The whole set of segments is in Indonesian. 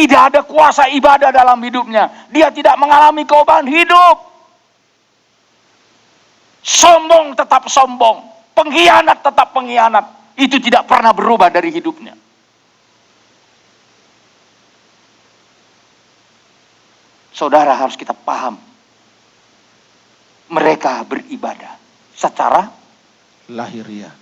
Tidak ada kuasa ibadah dalam hidupnya. Dia tidak mengalami keubatan hidup. Sombong tetap sombong. Pengkhianat tetap pengkhianat. Itu tidak pernah berubah dari hidupnya. Saudara, harus kita paham. Mereka beribadah secara lahiriah.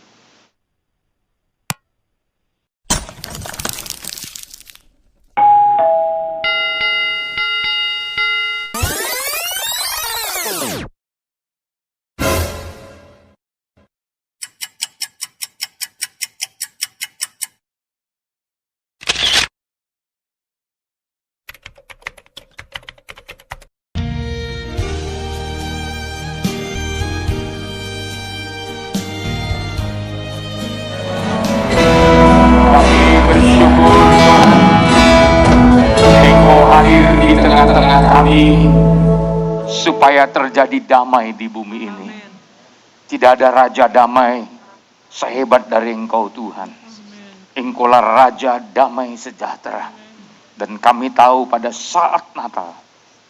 supaya terjadi damai di bumi ini. Tidak ada raja damai sehebat dari Engkau Tuhan. Engkaulah raja damai sejahtera. Dan kami tahu pada saat Natal,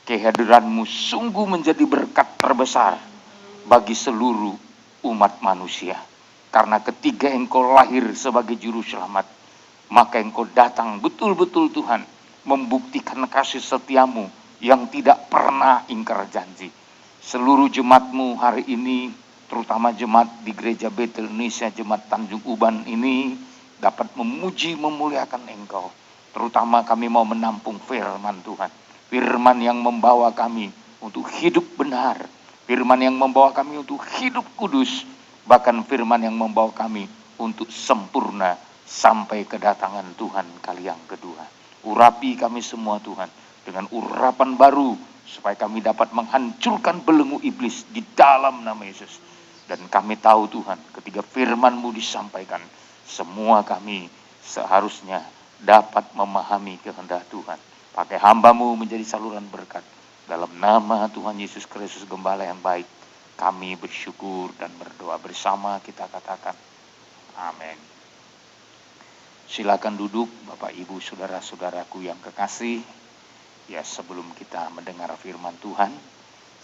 kehadiran-Mu sungguh menjadi berkat terbesar bagi seluruh umat manusia. Karena ketika Engkau lahir sebagai juru selamat, maka Engkau datang betul-betul Tuhan, membuktikan kasih setiamu yang tidak pernah ingkar janji. Seluruh jemaat-Mu hari ini, terutama jemaat di Gereja Betel Indonesia, jemaat Tanjung Uban ini, dapat memuji, memuliakan Engkau. Terutama kami mau menampung firman Tuhan. Firman yang membawa kami untuk hidup benar. Firman yang membawa kami untuk hidup kudus. Bahkan firman yang membawa kami untuk sempurna sampai kedatangan Tuhan kali yang kedua. Urapi kami semua Tuhan dengan urapan baru, supaya kami dapat menghancurkan belenggu iblis di dalam nama Yesus. Dan kami tahu Tuhan, ketika firman-Mu disampaikan, semua kami seharusnya dapat memahami kehendak Tuhan. Pakai hamba-Mu menjadi saluran berkat. Dalam nama Tuhan Yesus Kristus Gembala yang baik, kami bersyukur dan berdoa bersama, kita katakan amin. Silakan duduk Bapak Ibu Saudara-saudaraku yang kekasih. Ya, sebelum kita mendengar firman Tuhan,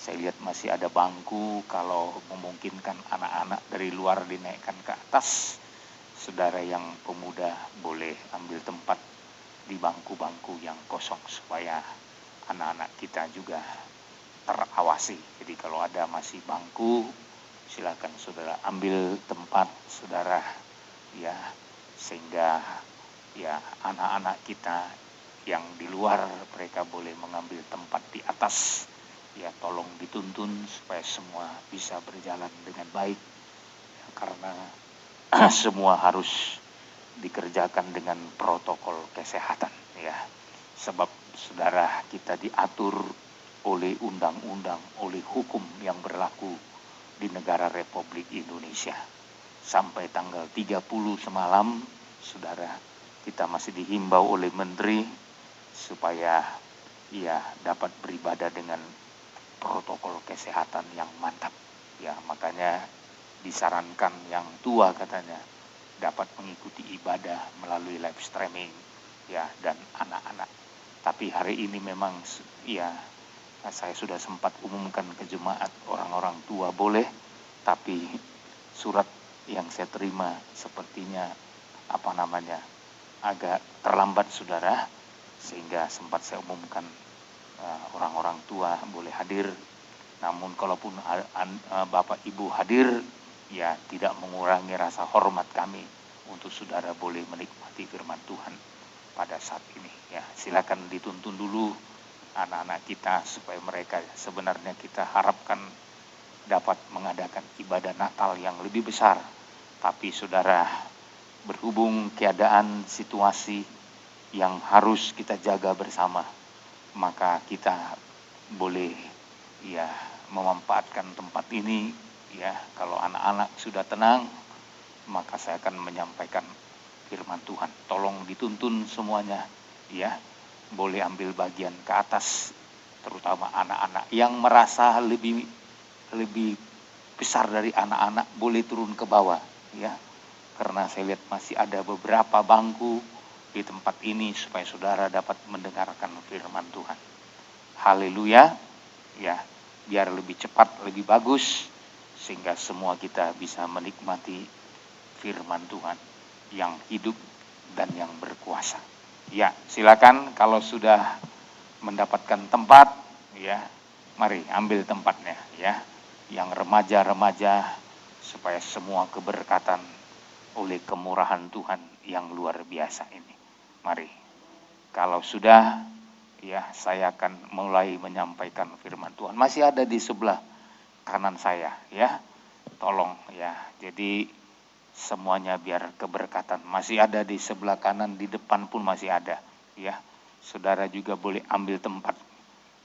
saya lihat masih ada bangku. Kalau memungkinkan anak-anak dari luar dinaikkan ke atas, saudara yang pemuda boleh ambil tempat di bangku-bangku yang kosong supaya anak-anak kita juga terawasi. Jadi kalau ada masih bangku, silakan saudara ambil tempat saudara, ya, sehingga ya anak-anak kita yang di luar mereka boleh mengambil tempat di atas. Ya, tolong dituntun supaya semua bisa berjalan dengan baik. Ya, karena semua harus dikerjakan dengan protokol kesehatan, ya. Sebab saudara, kita diatur oleh undang-undang, oleh hukum yang berlaku di negara Republik Indonesia. Sampai tanggal 30 semalam, saudara, kita masih dihimbau oleh Menteri supaya ia dapat beribadah dengan protokol kesehatan yang mantap. Ya, makanya disarankan yang tua katanya dapat mengikuti ibadah melalui live streaming, ya, dan anak-anak. Tapi hari ini memang ya saya sudah sempat umumkan ke jemaat, orang-orang tua boleh, tapi surat yang saya terima sepertinya agak terlambat saudara, sehingga sempat saya umumkan orang-orang tua boleh hadir. Namun kalaupun Bapak Ibu hadir, ya tidak mengurangi rasa hormat kami untuk saudara boleh menikmati firman Tuhan pada saat ini. Ya, silakan dituntun dulu anak-anak kita supaya mereka, sebenarnya kita harapkan dapat mengadakan ibadah Natal yang lebih besar. Tapi saudara, berhubung keadaan situasi yang harus kita jaga bersama, maka kita boleh ya memanfaatkan tempat ini. Ya, kalau anak-anak sudah tenang, maka saya akan menyampaikan firman Tuhan. Tolong dituntun semuanya, ya. Boleh ambil bagian ke atas, terutama anak-anak yang merasa lebih besar dari anak-anak boleh turun ke bawah, ya. Karena saya lihat masih ada beberapa bangku di tempat ini supaya saudara dapat mendengarkan firman Tuhan. Haleluya. Ya, biar lebih cepat, lebih bagus, sehingga semua kita bisa menikmati firman Tuhan yang hidup dan yang berkuasa. Ya, silakan kalau sudah mendapatkan tempat, ya, mari ambil tempatnya, ya. Yang remaja-remaja, supaya semua keberkatan oleh kemurahan Tuhan yang luar biasa ini. Mari, kalau sudah, ya, saya akan mulai menyampaikan firman Tuhan. Masih ada di sebelah kanan saya, ya. Tolong, ya. Jadi semuanya biar keberkatan. Masih ada di sebelah kanan, di depan pun masih ada, ya. Saudara juga boleh ambil tempat,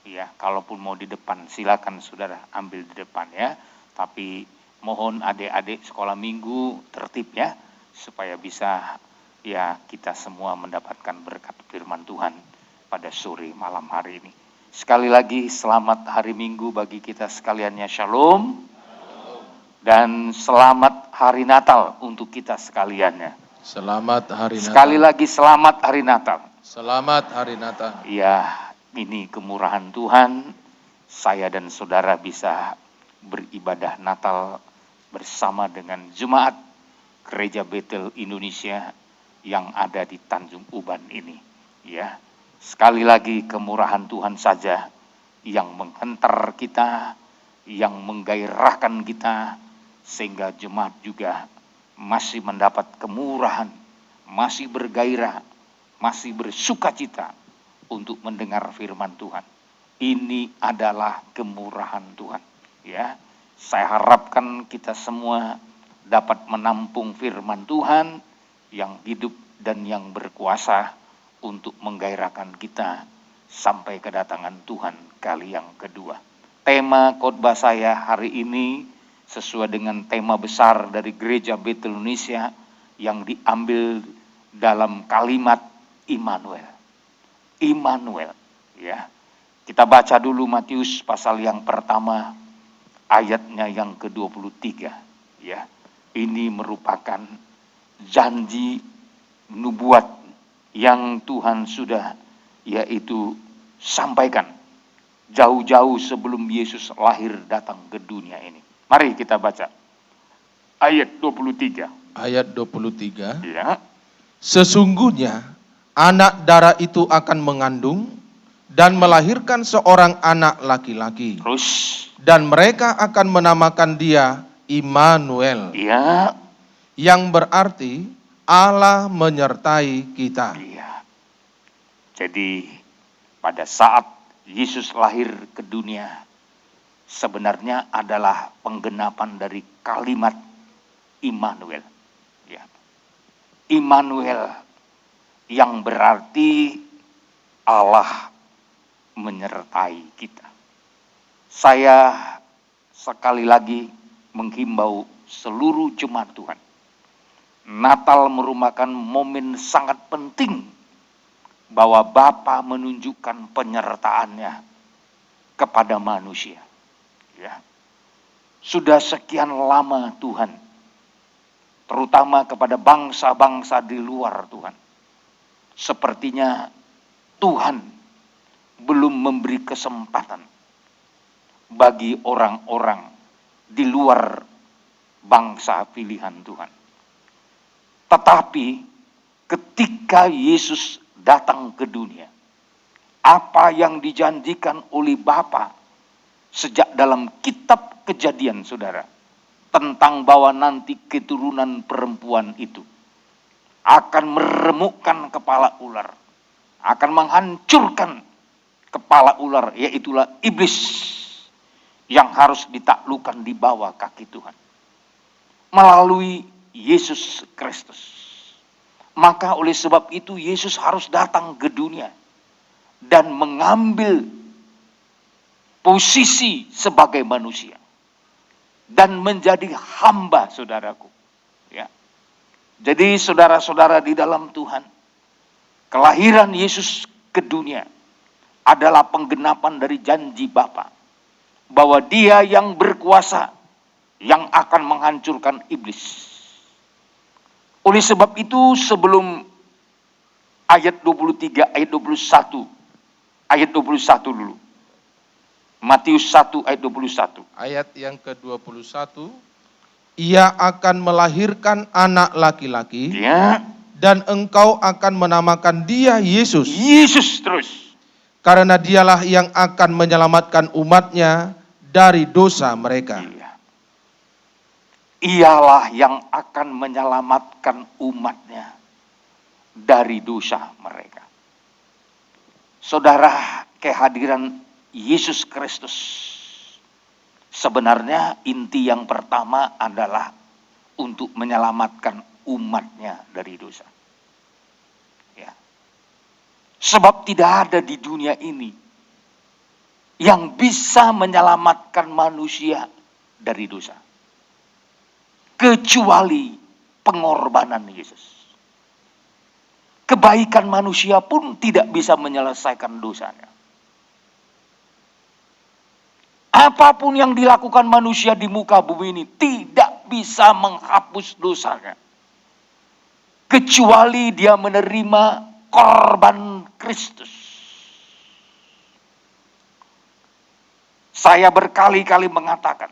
ya. Kalaupun mau di depan, silakan saudara ambil di depan, ya. Tapi mohon adik-adik sekolah minggu tertib, ya, supaya bisa, ya, kita semua mendapatkan berkat firman Tuhan pada sore malam hari ini. Sekali lagi selamat hari Minggu bagi kita sekaliannya, shalom. Dan selamat hari Natal untuk kita sekaliannya. Selamat hari Natal. Sekali lagi selamat hari Natal. Selamat hari Natal. Ya, ini kemurahan Tuhan, saya dan saudara bisa beribadah Natal bersama dengan jemaat Gereja Betel Indonesia yang ada di Tanjung Uban ini, ya. Sekali lagi kemurahan Tuhan saja yang menghentar kita, yang menggairahkan kita, sehingga jemaat juga masih mendapat kemurahan, masih bergairah, masih bersukacita untuk mendengar firman Tuhan. Ini adalah kemurahan Tuhan, ya. Saya harapkan kita semua dapat menampung firman Tuhan yang hidup dan yang berkuasa untuk menggairahkan kita sampai kedatangan Tuhan kali yang kedua. Tema khotbah saya hari ini sesuai dengan tema besar dari Gereja Betel Indonesia yang diambil dalam kalimat Immanuel. Immanuel, ya. Kita baca dulu Matius pasal yang pertama, ayatnya yang ke-23, ya. Ini merupakan janji nubuat yang Tuhan sudah, yaitu, sampaikan jauh-jauh sebelum Yesus lahir datang ke dunia ini. Mari kita baca ayat 23. Ayat 23. Ya. Sesungguhnya anak darah itu akan mengandung dan melahirkan seorang anak laki-laki. Terus. Dan mereka akan menamakan dia Immanuel. Ya. Yang berarti Allah menyertai kita. Iya. Jadi pada saat Yesus lahir ke dunia, sebenarnya adalah penggenapan dari kalimat Immanuel. Ya. Immanuel yang berarti Allah menyertai kita. Saya sekali lagi menghimbau seluruh jemaat Tuhan. Natal merupakan momen sangat penting bahwa Bapa menunjukkan penyertaannya kepada manusia. Ya. Sudah sekian lama Tuhan, terutama kepada bangsa-bangsa di luar Tuhan, sepertinya Tuhan belum memberi kesempatan bagi orang-orang di luar bangsa pilihan Tuhan. Tetapi ketika Yesus datang ke dunia, apa yang dijanjikan oleh Bapa sejak dalam kitab Kejadian, saudara, tentang bahwa nanti keturunan perempuan itu akan meremukkan kepala ular, akan menghancurkan kepala ular, yaitulah iblis yang harus ditaklukkan di bawah kaki Tuhan melalui Yesus Kristus. Maka oleh sebab itu Yesus harus datang ke dunia dan mengambil posisi sebagai manusia dan menjadi hamba, saudaraku. Ya. Jadi saudara-saudara di dalam Tuhan, kelahiran Yesus ke dunia adalah penggenapan dari janji Bapa bahwa Dia yang berkuasa yang akan menghancurkan iblis. Oleh sebab itu sebelum ayat 23, ayat 21. Ayat 21 dulu. Matius 1 ayat 21. Ayat yang ke-21, ia akan melahirkan anak laki-laki, Ya, dan engkau akan menamakan dia Yesus, Yesus terus. karena dialah yang akan menyelamatkan umatnya dari dosa mereka. Iya. Ialah yang akan menyelamatkan umatnya dari dosa mereka. Saudara, kehadiran Yesus Kristus sebenarnya inti yang pertama adalah untuk menyelamatkan umatnya dari dosa. Ya. Sebab tidak ada di dunia ini yang bisa menyelamatkan manusia dari dosa, kecuali pengorbanan Yesus. Kebaikan manusia pun tidak bisa menyelesaikan dosanya. Apapun yang dilakukan manusia di muka bumi ini tidak bisa menghapus dosanya, kecuali dia menerima korban Kristus. Saya berkali-kali mengatakan,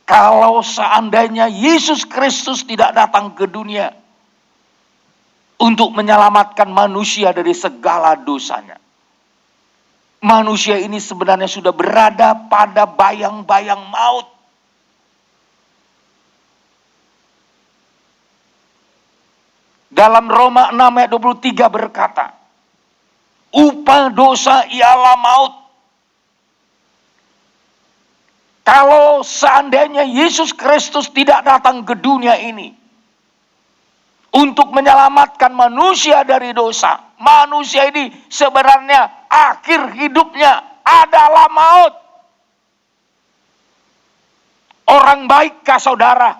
kalau seandainya Yesus Kristus tidak datang ke dunia untuk menyelamatkan manusia dari segala dosanya, manusia ini sebenarnya sudah berada pada bayang-bayang maut. Dalam Roma 6 ayat 23 berkata, upah dosa ialah maut. Kalau seandainya Yesus Kristus tidak datang ke dunia ini untuk menyelamatkan manusia dari dosa, manusia ini sebenarnya akhir hidupnya adalah maut. Orang baik kah saudara?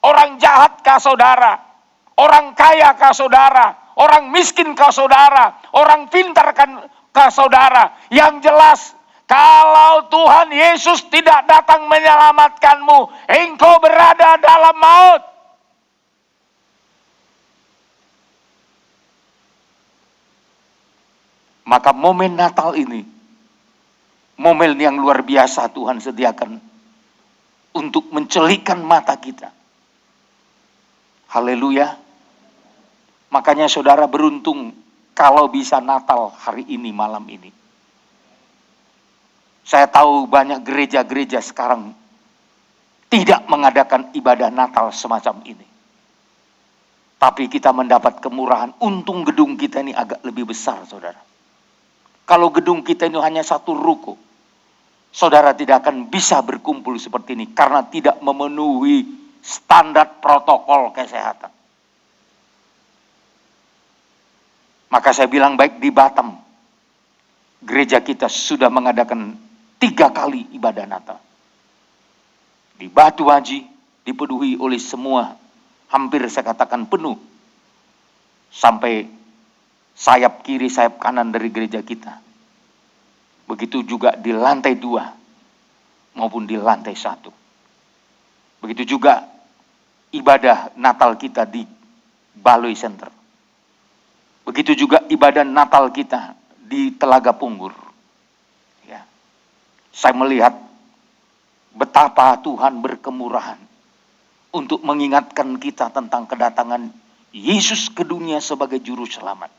Orang jahat kah saudara? Orang kaya kah saudara? Orang miskin kah saudara? Orang pintar kah saudara? Yang jelas, kalau Tuhan Yesus tidak datang menyelamatkanmu, engkau berada dalam maut. Maka momen Natal ini, momen yang luar biasa Tuhan sediakan untuk mencelikkan mata kita. Haleluya. Makanya saudara beruntung kalau bisa Natal hari ini, malam ini. Saya tahu banyak gereja-gereja sekarang tidak mengadakan ibadah Natal semacam ini. Tapi kita mendapat kemurahan, untung gedung kita ini agak lebih besar saudara. Kalau gedung kita ini hanya satu ruko, saudara tidak akan bisa berkumpul seperti ini karena tidak memenuhi standar protokol kesehatan. Maka saya bilang baik di Batam, gereja kita sudah mengadakan 3 kali ibadah Natal. Di Batu Haji dipenuhi oleh semua, hampir saya katakan penuh. Sampai sayap kiri, sayap kanan dari gereja kita. Begitu juga di lantai 2 maupun di lantai 1. Begitu juga ibadah Natal kita di Baloi Center. Begitu juga ibadah Natal kita di Telaga Punggur. Ya. Saya melihat betapa Tuhan berkemurahan untuk mengingatkan kita tentang kedatangan Yesus ke dunia sebagai juru selamat.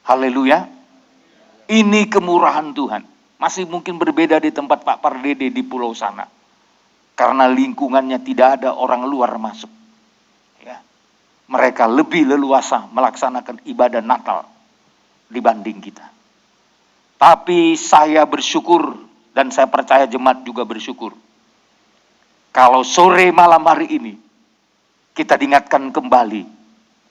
Haleluya. Ini kemurahan Tuhan. Masih mungkin berbeda di tempat Pak Pardede di pulau sana. Karena lingkungannya tidak ada orang luar masuk. Ya. Mereka lebih leluasa melaksanakan ibadah Natal dibanding kita. Tapi saya bersyukur dan saya percaya jemaat juga bersyukur. Kalau sore malam hari ini kita diingatkan kembali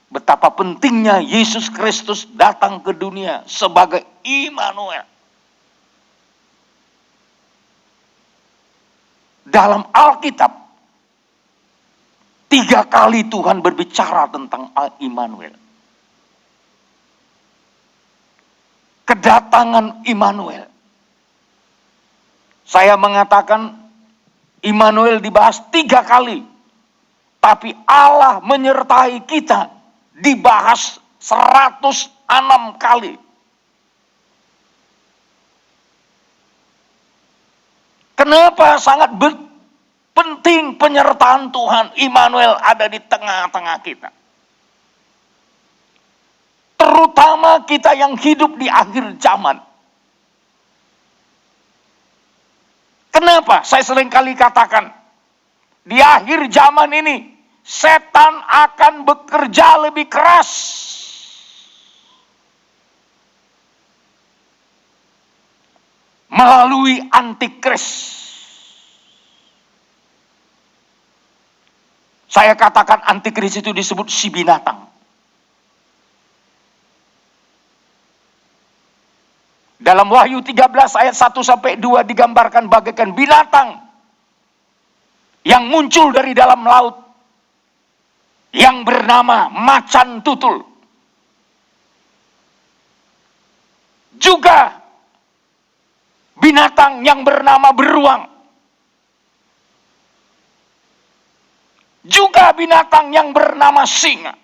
betapa pentingnya Yesus Kristus datang ke dunia sebagai Immanuel. Dalam Alkitab 3 kali Tuhan berbicara tentang Immanuel. Kedatangan Immanuel. Saya mengatakan Immanuel dibahas 3 kali. Tapi Allah menyertai kita dibahas 106 kali. Kenapa sangat penting penyertaan Tuhan Immanuel ada di tengah-tengah kita? Terutama kita yang hidup di akhir zaman. Kenapa? Saya seringkali katakan, di akhir zaman ini, setan akan bekerja lebih keras. Melalui antikris. Saya katakan antikris itu disebut si binatang. Dalam Wahyu 13 ayat 1-2 digambarkan bagaikan binatang yang muncul dari dalam laut, yang bernama macan tutul. Juga binatang yang bernama beruang. Juga binatang yang bernama singa.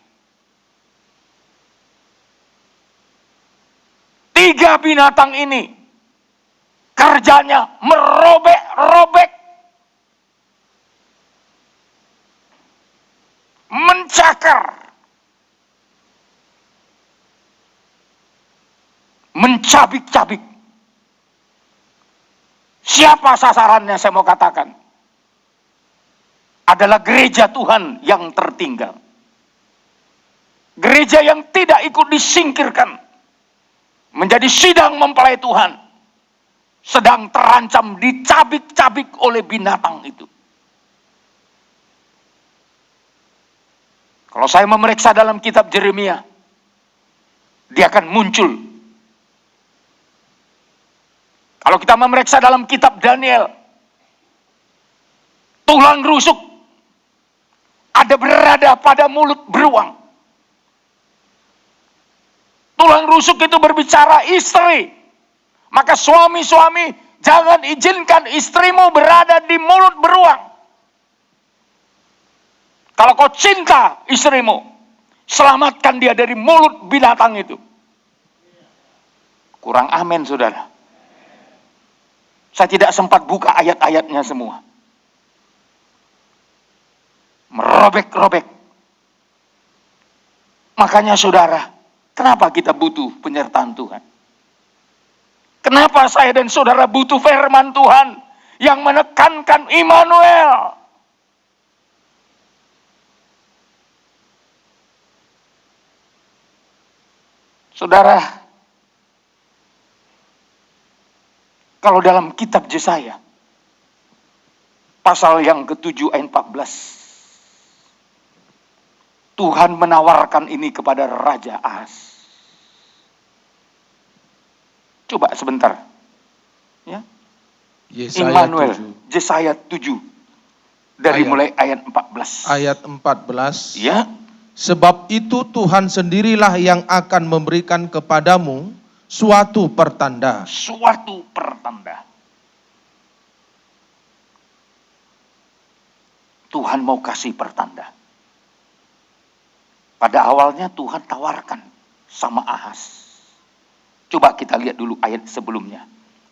3 binatang ini kerjanya merobek-robek, mencakar, mencabik-cabik. Siapa sasarannya, saya mau katakan? Adalah gereja Tuhan yang tertinggal. Gereja yang tidak ikut disingkirkan, menjadi sidang mempelai Tuhan, sedang terancam dicabik-cabik oleh binatang itu. Kalau saya memeriksa dalam kitab Yeremia, dia akan muncul. Kalau kita memeriksa dalam kitab Daniel, tulang rusuk ada berada pada mulut beruang. Tulang rusuk itu berbicara istri. Maka suami-suami, jangan izinkan istrimu berada di mulut beruang. Kalau kau cinta istrimu, selamatkan dia dari mulut binatang itu. Kurang amin, saudara. Saya tidak sempat buka ayat-ayatnya semua. Merobek-robek. Makanya saudara, kenapa kita butuh penyertaan Tuhan? Kenapa saya dan saudara butuh firman Tuhan yang menekankan Immanuel? Saudara, kalau dalam kitab Yesaya, pasal yang ke-7 ayat 14, Tuhan menawarkan ini kepada Raja Ahaz. Coba sebentar. Ya. Immanuel, Yesaya 7. Dari mulai ayat 14. Ayat 14. Ya. Sebab itu Tuhan sendirilah yang akan memberikan kepadamu suatu pertanda. Suatu pertanda. Tuhan mau kasih pertanda. Pada awalnya Tuhan tawarkan sama Ahaz. Coba kita lihat dulu ayat sebelumnya.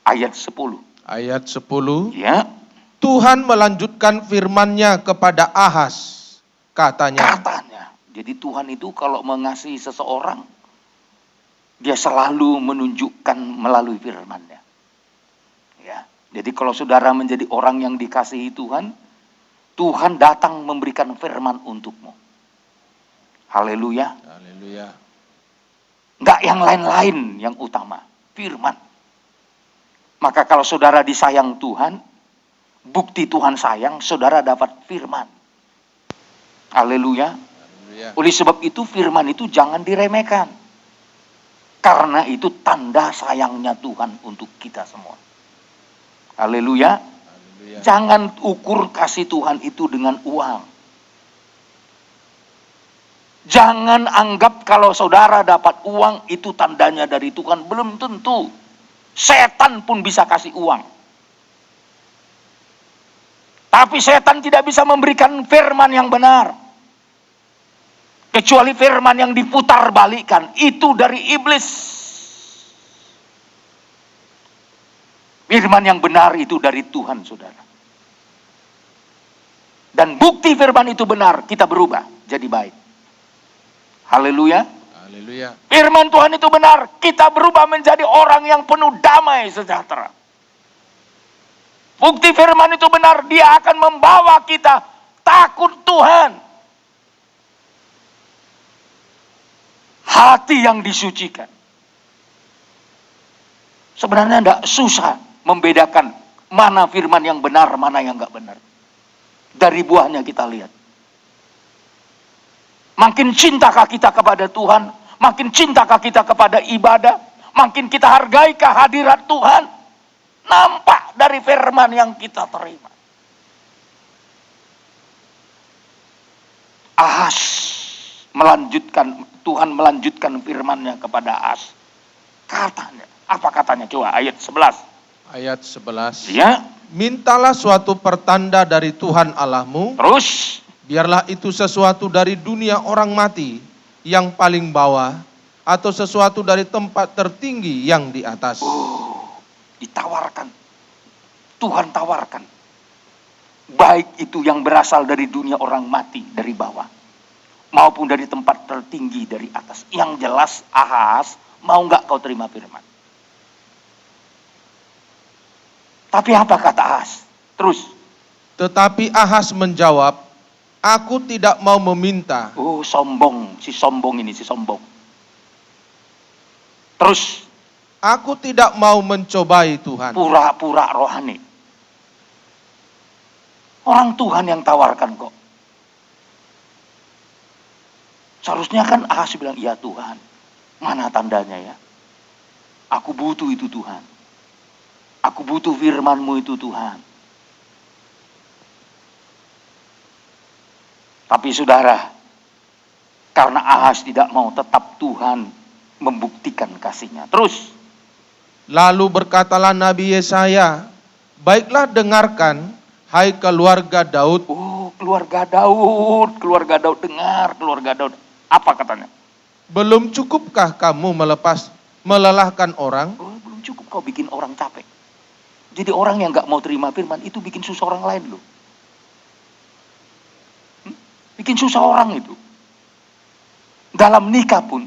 Ayat 10. Ayat 10. Ya. Tuhan melanjutkan firman-Nya kepada Ahaz. Katanya. Jadi Tuhan itu kalau mengasihi seseorang, dia selalu menunjukkan melalui firman-Nya. Ya. Jadi kalau saudara menjadi orang yang dikasihi Tuhan, Tuhan datang memberikan firman untukmu. Haleluya. Haleluya. Enggak yang lain-lain yang utama. Firman. Maka kalau saudara disayang Tuhan, bukti Tuhan sayang, saudara dapat firman. Haleluya. Oleh sebab itu firman itu jangan diremehkan. Karena itu tanda sayangnya Tuhan untuk kita semua. Haleluya. Jangan ukur kasih Tuhan itu dengan uang. Jangan anggap kalau saudara dapat uang itu tandanya dari Tuhan. Belum tentu. Setan pun bisa kasih uang. Tapi setan tidak bisa memberikan firman yang benar. Kecuali firman yang diputar balikan, itu dari iblis. Firman yang benar itu dari Tuhan, saudara. Dan bukti firman itu benar, kita berubah jadi baik. Haleluya. Haleluya. Firman Tuhan itu benar, kita berubah menjadi orang yang penuh damai sejahtera. Bukti firman itu benar, dia akan membawa kita takut Tuhan. Hati yang disucikan. Sebenarnya tidak susah membedakan mana firman yang benar, mana yang enggak benar. Dari buahnya kita lihat. Makin cintakah kita kepada Tuhan, makin cintakah kita kepada ibadah, makin kita hargai kehadirat Tuhan, nampak dari firman yang kita terima. Ahas melanjutkan, Tuhan melanjutkan firman-Nya kepada Ahas. Katanya, apa katanya? Coba ayat 11. Ayat 11. Ya. Mintalah suatu pertanda dari Tuhan Allahmu. Terus. Biarlah itu sesuatu dari dunia orang mati yang paling bawah, atau sesuatu dari tempat tertinggi yang di atas. Ditawarkan. Tuhan tawarkan. Baik itu yang berasal dari dunia orang mati, dari bawah, maupun dari tempat tertinggi dari atas. Yang jelas Ahas, mau nggak kau terima firman? Tapi apa kata Ahas? Terus. Tetapi Ahas menjawab, aku tidak mau meminta. Oh, sombong. Si sombong ini, si sombong. Terus. Aku tidak mau mencobai Tuhan. Pura-pura rohani. Orang Tuhan yang tawarkan kok. Seharusnya kan Ahas bilang, iya Tuhan. Mana tandanya ya? Aku butuh itu Tuhan. Aku butuh firman-Mu itu Tuhan. Tapi saudara, karena Ahas tidak mau, tetap Tuhan membuktikan kasih-Nya. Terus. Lalu berkatalah Nabi Yesaya, baiklah dengarkan, hai keluarga Daud. Oh, keluarga Daud, dengar keluarga Daud. Apa katanya? Belum cukupkah kamu melelahkan orang? Oh, belum cukup kau bikin orang capek. Jadi orang yang gak mau terima firman itu bikin susah orang lain loh. Bikin susah orang itu. Dalam nikah pun,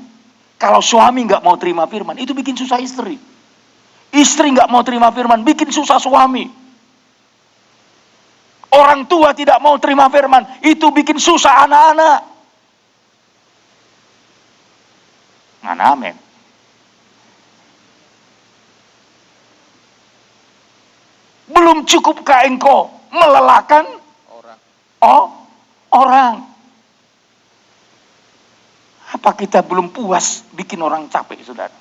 kalau suami gak mau terima firman, itu bikin susah istri. Istri gak mau terima firman, bikin susah suami. Orang tua tidak mau terima firman, itu bikin susah anak-anak. Amin. Belum cukupkah engkau melelahkan orang? Apa kita belum puas bikin orang capek, saudara?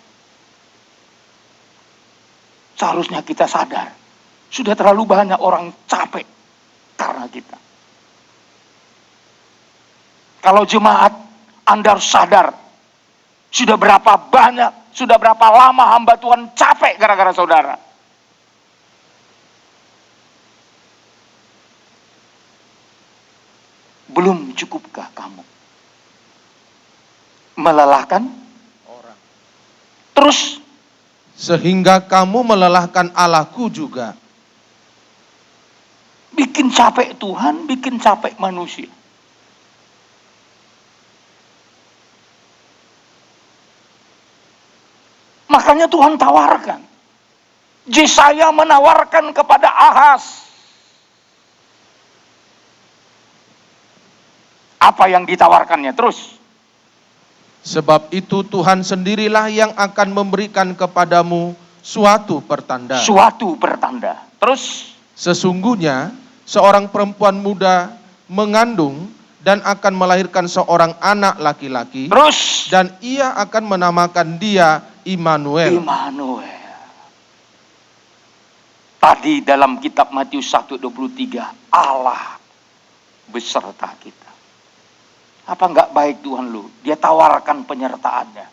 Seharusnya kita sadar, sudah terlalu banyak orang capek karena kita. Kalau jemaat, Anda harus sadar, sudah berapa banyak, sudah berapa lama hamba Tuhan capek gara-gara saudara. Belum cukupkah kamu melelahkan orang? Terus. Sehingga kamu melelahkan Allahku juga. Bikin capek Tuhan, bikin capek manusia. Makanya Tuhan tawarkan. Yesaya menawarkan kepada Ahas. Apa yang ditawarkannya? Terus. Sebab itu Tuhan sendirilah yang akan memberikan kepadamu suatu pertanda. Suatu pertanda. Terus. Sesungguhnya seorang perempuan muda mengandung dan akan melahirkan seorang anak laki-laki. Terus. Dan ia akan menamakan dia Immanuel. Immanuel. Tadi dalam kitab Matius 1:23, Allah beserta kita. Apa enggak baik Tuhan lu? Dia tawarkan penyertaannya.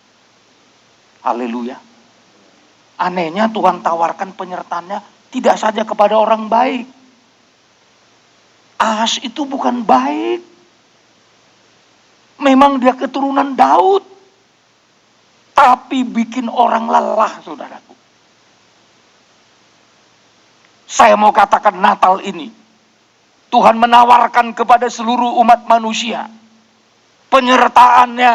Haleluya. Anehnya Tuhan tawarkan penyertaannya tidak saja kepada orang baik. Ahas itu bukan baik. Memang dia keturunan Daud, tapi bikin orang lelah, saudaraku. Saya mau katakan Natal ini, Tuhan menawarkan kepada seluruh umat manusia penyertaannya.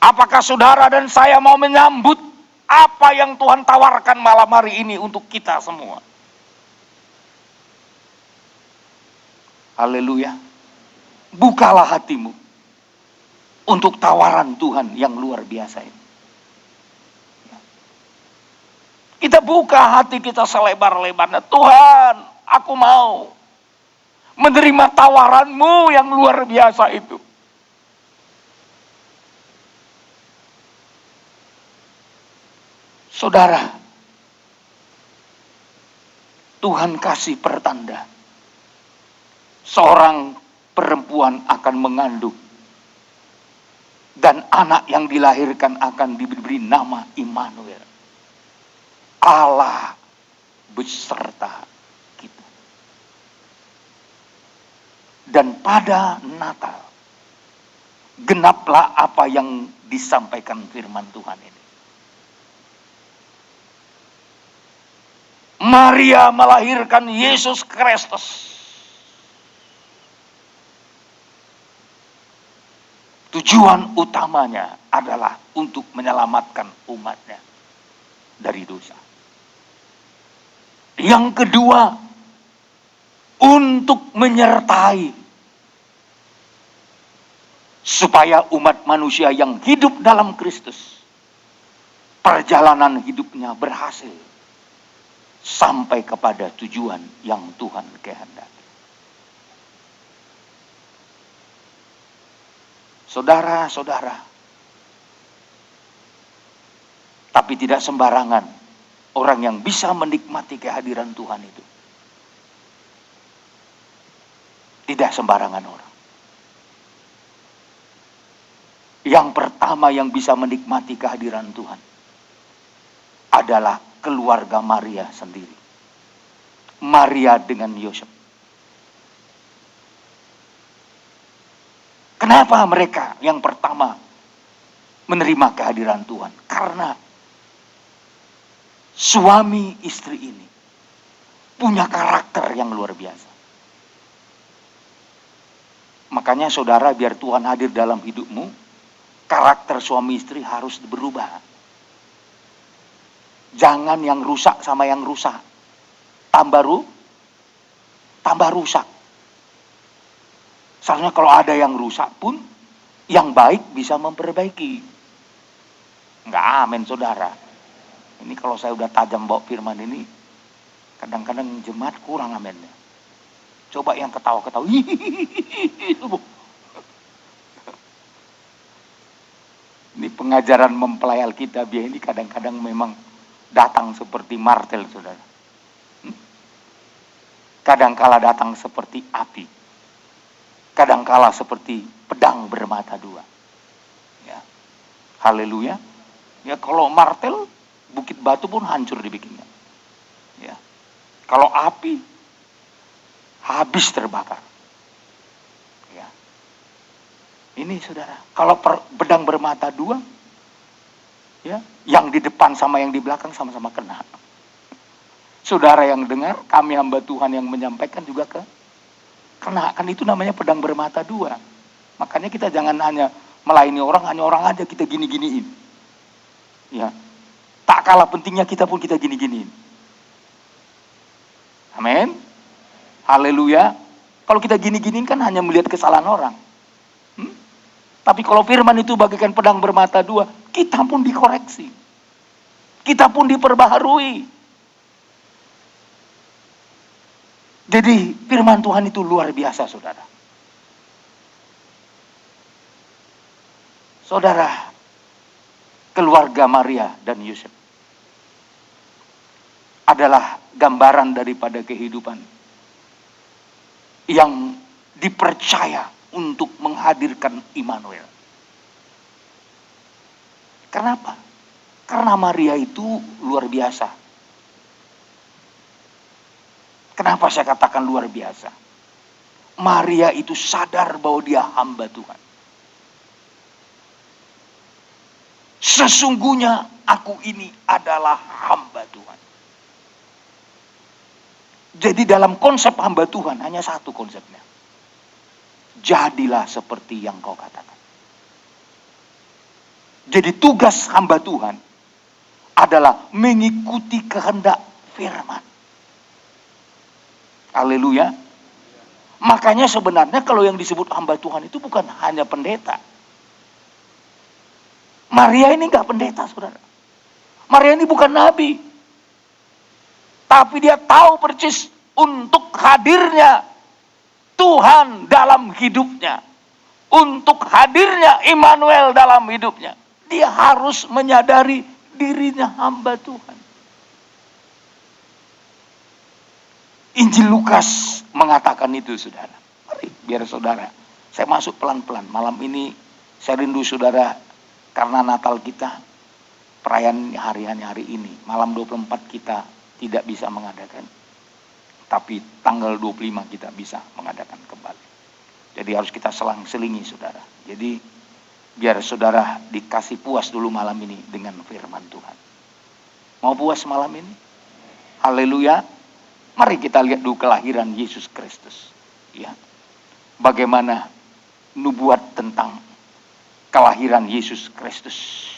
Apakah saudara dan saya mau menyambut apa yang Tuhan tawarkan malam hari ini untuk kita semua? Haleluya. Bukalah hatimu untuk tawaran Tuhan yang luar biasa ini. Kita buka hati kita selebar-lebarnya. Tuhan, aku mau menerima tawaran-Mu yang luar biasa itu. Saudara, Tuhan kasih pertanda. Seorang perempuan akan mengandung. Dan anak yang dilahirkan akan diberi nama Immanuel. Allah beserta kita. Dan pada Natal, genaplah apa yang disampaikan firman Tuhan ini. Maria melahirkan Yesus Kristus. Tujuan utamanya adalah untuk menyelamatkan umatnya dari dosa. Yang kedua, untuk menyertai supaya umat manusia yang hidup dalam Kristus, perjalanan hidupnya berhasil sampai kepada tujuan yang Tuhan kehendaki. Saudara-saudara, tapi tidak sembarangan orang yang bisa menikmati kehadiran Tuhan itu. Tidak sembarangan orang. Yang pertama yang bisa menikmati kehadiran Tuhan adalah keluarga Maria sendiri. Maria dengan Yosef. Kenapa mereka yang pertama menerima kehadiran Tuhan? Karena suami istri ini punya karakter yang luar biasa. Makanya saudara, biar Tuhan hadir dalam hidupmu, karakter suami istri harus berubah. Jangan yang rusak sama yang rusak. Tambah rusak. Soalnya kalau ada yang rusak pun, yang baik bisa memperbaiki. Enggak amin saudara. Ini kalau saya udah tajam bawa firman ini, kadang-kadang jemaat kurang aminnya. Coba yang ketawa-ketawa. Ini pengajaran mempelai Alkitab ini kadang-kadang memang datang seperti martel, saudara. Kadangkala datang seperti api. Kadangkala seperti pedang bermata dua. Ya. Haleluya. Ya, kalau martel, bukit batu pun hancur dibikinnya. Ya. Kalau api, habis terbakar. Ya. Ini saudara, kalau pedang bermata dua, ya, yang di depan sama yang di belakang sama-sama kena. Saudara yang dengar, kami hamba Tuhan yang menyampaikan juga kena. Kan itu namanya pedang bermata dua. Makanya kita jangan hanya melayani orang, hanya orang aja kita gini-giniin. Ya. Tak kalah pentingnya kita pun kita gini-giniin. Amin. Haleluya. Kalau kita gini-giniin kan hanya melihat kesalahan orang. Tapi kalau firman itu bagaikan pedang bermata dua, kita pun dikoreksi. Kita pun diperbaharui. Jadi firman Tuhan itu luar biasa, saudara. Saudara, keluarga Maria dan Yusuf adalah gambaran daripada kehidupan yang dipercaya untuk menghadirkan Immanuel. Kenapa? Karena Maria itu luar biasa. Kenapa saya katakan luar biasa? Maria itu sadar bahwa dia hamba Tuhan. Sesungguhnya aku ini adalah hamba Tuhan. Jadi dalam konsep hamba Tuhan hanya satu konsepnya. Jadilah seperti yang kau katakan. Jadi tugas hamba Tuhan adalah mengikuti kehendak firman. Haleluya. Makanya sebenarnya kalau yang disebut hamba Tuhan itu bukan hanya pendeta. Maria ini enggak pendeta, saudara. Maria ini bukan nabi. Tapi dia tahu persis untuk hadirnya Tuhan dalam hidupnya. Untuk hadirnya Immanuel dalam hidupnya. Dia harus menyadari dirinya hamba Tuhan. Injil Lukas mengatakan itu, saudara. Mari, biar saudara. Saya masuk pelan-pelan. Malam ini saya rindu saudara, karena Natal kita, perayaan hari ini. Malam 24 kita tidak bisa mengadakan. Tapi tanggal 25 kita bisa mengadakan kembali. Jadi harus kita selang-selingi, saudara. Jadi biar saudara dikasih puas dulu malam ini dengan firman Tuhan. Mau puas malam ini? Haleluya. Mari kita lihat dulu kelahiran Yesus Kristus. Ya. Bagaimana nubuat tentang kelahiran Yesus Kristus.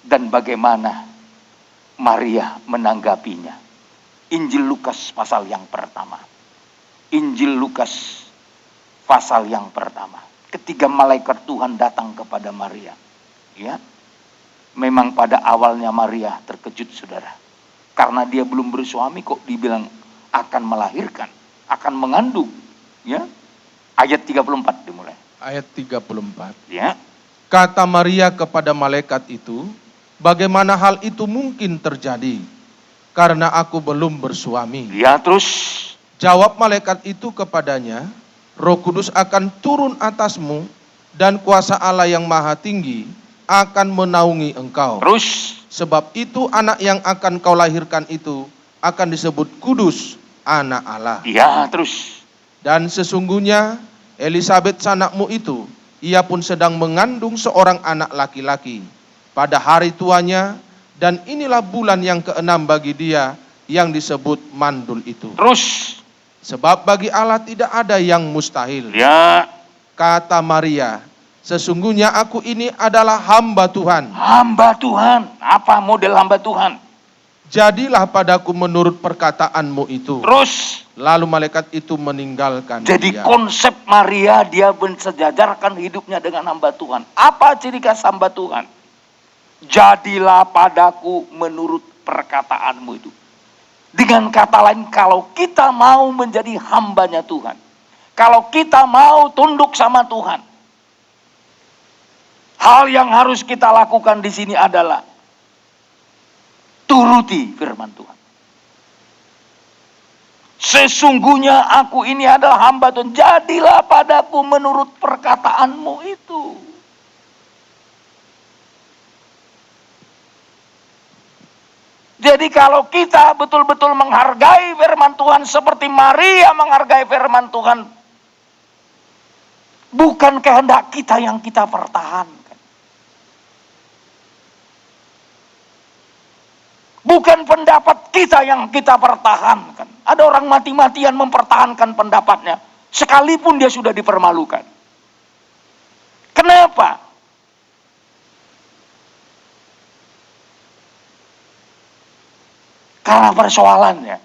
Dan bagaimana Maria menanggapinya. Injil Lukas pasal yang pertama. Injil Lukas pasal yang pertama. Ketika malaikat Tuhan datang kepada Maria. Ya. Memang pada awalnya Maria terkejut, saudara. Karena dia belum bersuami kok dibilang akan melahirkan, akan mengandung. Ya. Ayat 34 dimulai. Ayat 34. Ya. Kata Maria kepada malaikat itu, bagaimana hal itu mungkin terjadi? Karena aku belum bersuami. Ya, terus. Jawab malaikat itu kepadanya, Roh Kudus akan turun atasmu dan kuasa Allah yang Maha Tinggi akan menaungi engkau. Terus. Sebab itu anak yang akan kau lahirkan itu akan disebut kudus, anak Allah. Ya, terus. Dan sesungguhnya Elisabet sanakmu itu, ia pun sedang mengandung seorang anak laki-laki pada hari tuanya, dan inilah bulan yang ke-6 bagi dia yang disebut mandul itu. Terus. Sebab bagi Allah tidak ada yang mustahil. Ya. Kata Maria, sesungguhnya aku ini adalah hamba Tuhan. Hamba Tuhan. Apa model hamba Tuhan? Jadilah padaku menurut perkataanmu itu. Terus. Lalu malaikat itu meninggalkan Jadi dia. konsep Maria, dia mensejajarkan hidupnya dengan hamba Tuhan. Apa ciri khas hamba Tuhan? Jadilah padaku menurut perkataanmu itu. Dengan kata lain, kalau kita mau menjadi hambanya Tuhan, kalau kita mau tunduk sama Tuhan, hal yang harus kita lakukan di sini adalah turuti firman Tuhan. Sesungguhnya aku ini adalah hamba Tuhan, jadilah padaku menurut perkataanmu itu. Jadi kalau kita betul-betul menghargai firman Tuhan seperti Maria menghargai firman Tuhan, bukan kehendak kita yang kita pertahankan. Bukan pendapat kita yang kita pertahankan. Ada orang mati-matian mempertahankan pendapatnya, sekalipun dia sudah dipermalukan. Kenapa? Karena persoalannya,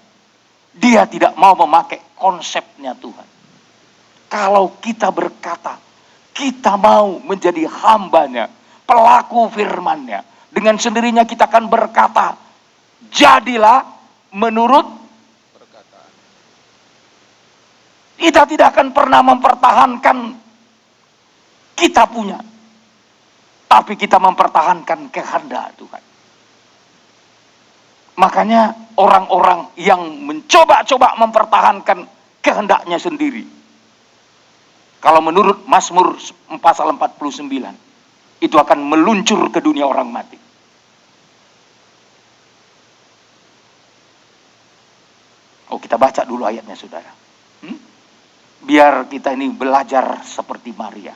dia tidak mau memakai konsepnya Tuhan. Kalau kita berkata, kita mau menjadi hambanya, pelaku firman-Nya, dengan sendirinya kita akan berkata, jadilah menurut Perkataan. Kita tidak akan pernah mempertahankan kita punya, tapi kita mempertahankan kehendak Tuhan. Makanya orang-orang yang mencoba-coba mempertahankan kehendaknya sendiri, kalau menurut Mazmur pasal 49, itu akan meluncur ke dunia orang mati. Oh, kita baca dulu ayatnya, saudara. Biar kita ini belajar seperti Maria.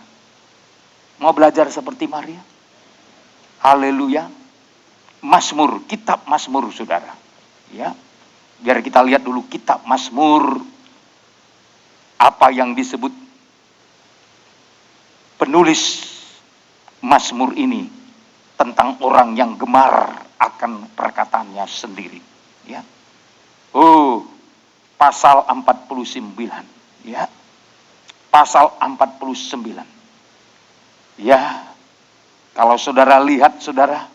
Mau belajar seperti Maria? Haleluya. Mazmur, kitab Mazmur, saudara. Ya, biar kita lihat dulu kitab Mazmur, apa yang disebut penulis Mazmur ini tentang orang yang gemar akan perkataannya sendiri. Ya, pasal 49. Ya, pasal 49. Ya, kalau saudara lihat, saudara,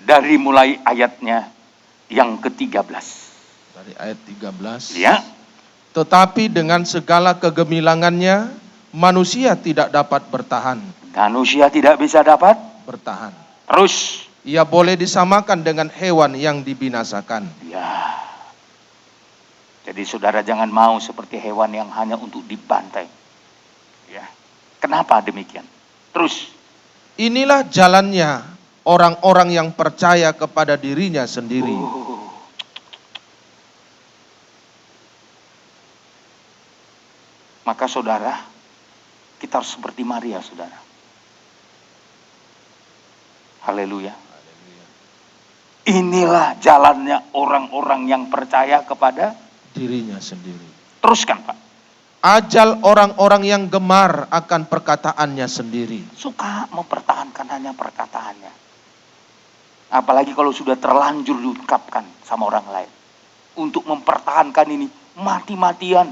dari mulai ayatnya yang ke-13. Dari ayat 13. Ya. Tetapi dengan segala kegemilangannya, manusia tidak dapat bertahan. Manusia tidak bisa dapat bertahan. Terus. Ia boleh disamakan dengan hewan yang dibinasakan. Ya. Jadi saudara jangan mau seperti hewan yang hanya untuk dibantai. Ya. Kenapa demikian? Terus. Inilah jalannya orang-orang yang percaya kepada dirinya sendiri. Maka saudara, kita harus seperti Maria, saudara. Haleluya. Inilah jalannya orang-orang yang percaya kepada dirinya sendiri. Teruskan, Pak. Ajal orang-orang yang gemar akan perkataannya sendiri. Suka mempertahankan hanya perkataannya. Apalagi kalau sudah terlanjur diungkapkan sama orang lain. Untuk mempertahankan ini mati-matian.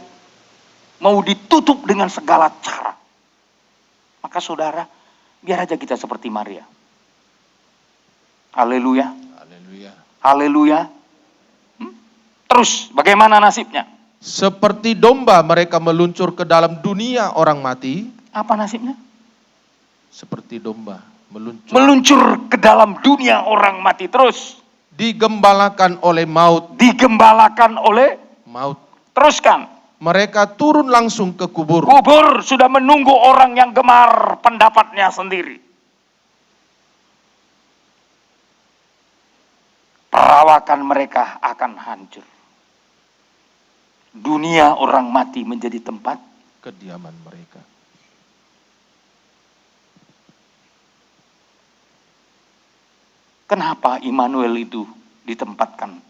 Mau ditutup dengan segala cara. Maka saudara, biar aja kita seperti Maria. Haleluya. Haleluya. Haleluya. Terus bagaimana nasibnya? Seperti domba mereka meluncur ke dalam dunia orang mati. Apa nasibnya? Seperti domba meluncur ke dalam dunia orang mati. Terus digembalakan oleh maut. Digembalakan oleh maut. Teruskan. Mereka turun langsung ke kubur. Kubur sudah menunggu orang yang gemar pendapatnya sendiri. Perawakan mereka akan hancur. Dunia orang mati menjadi tempat kediaman mereka. Kenapa Immanuel itu ditempatkan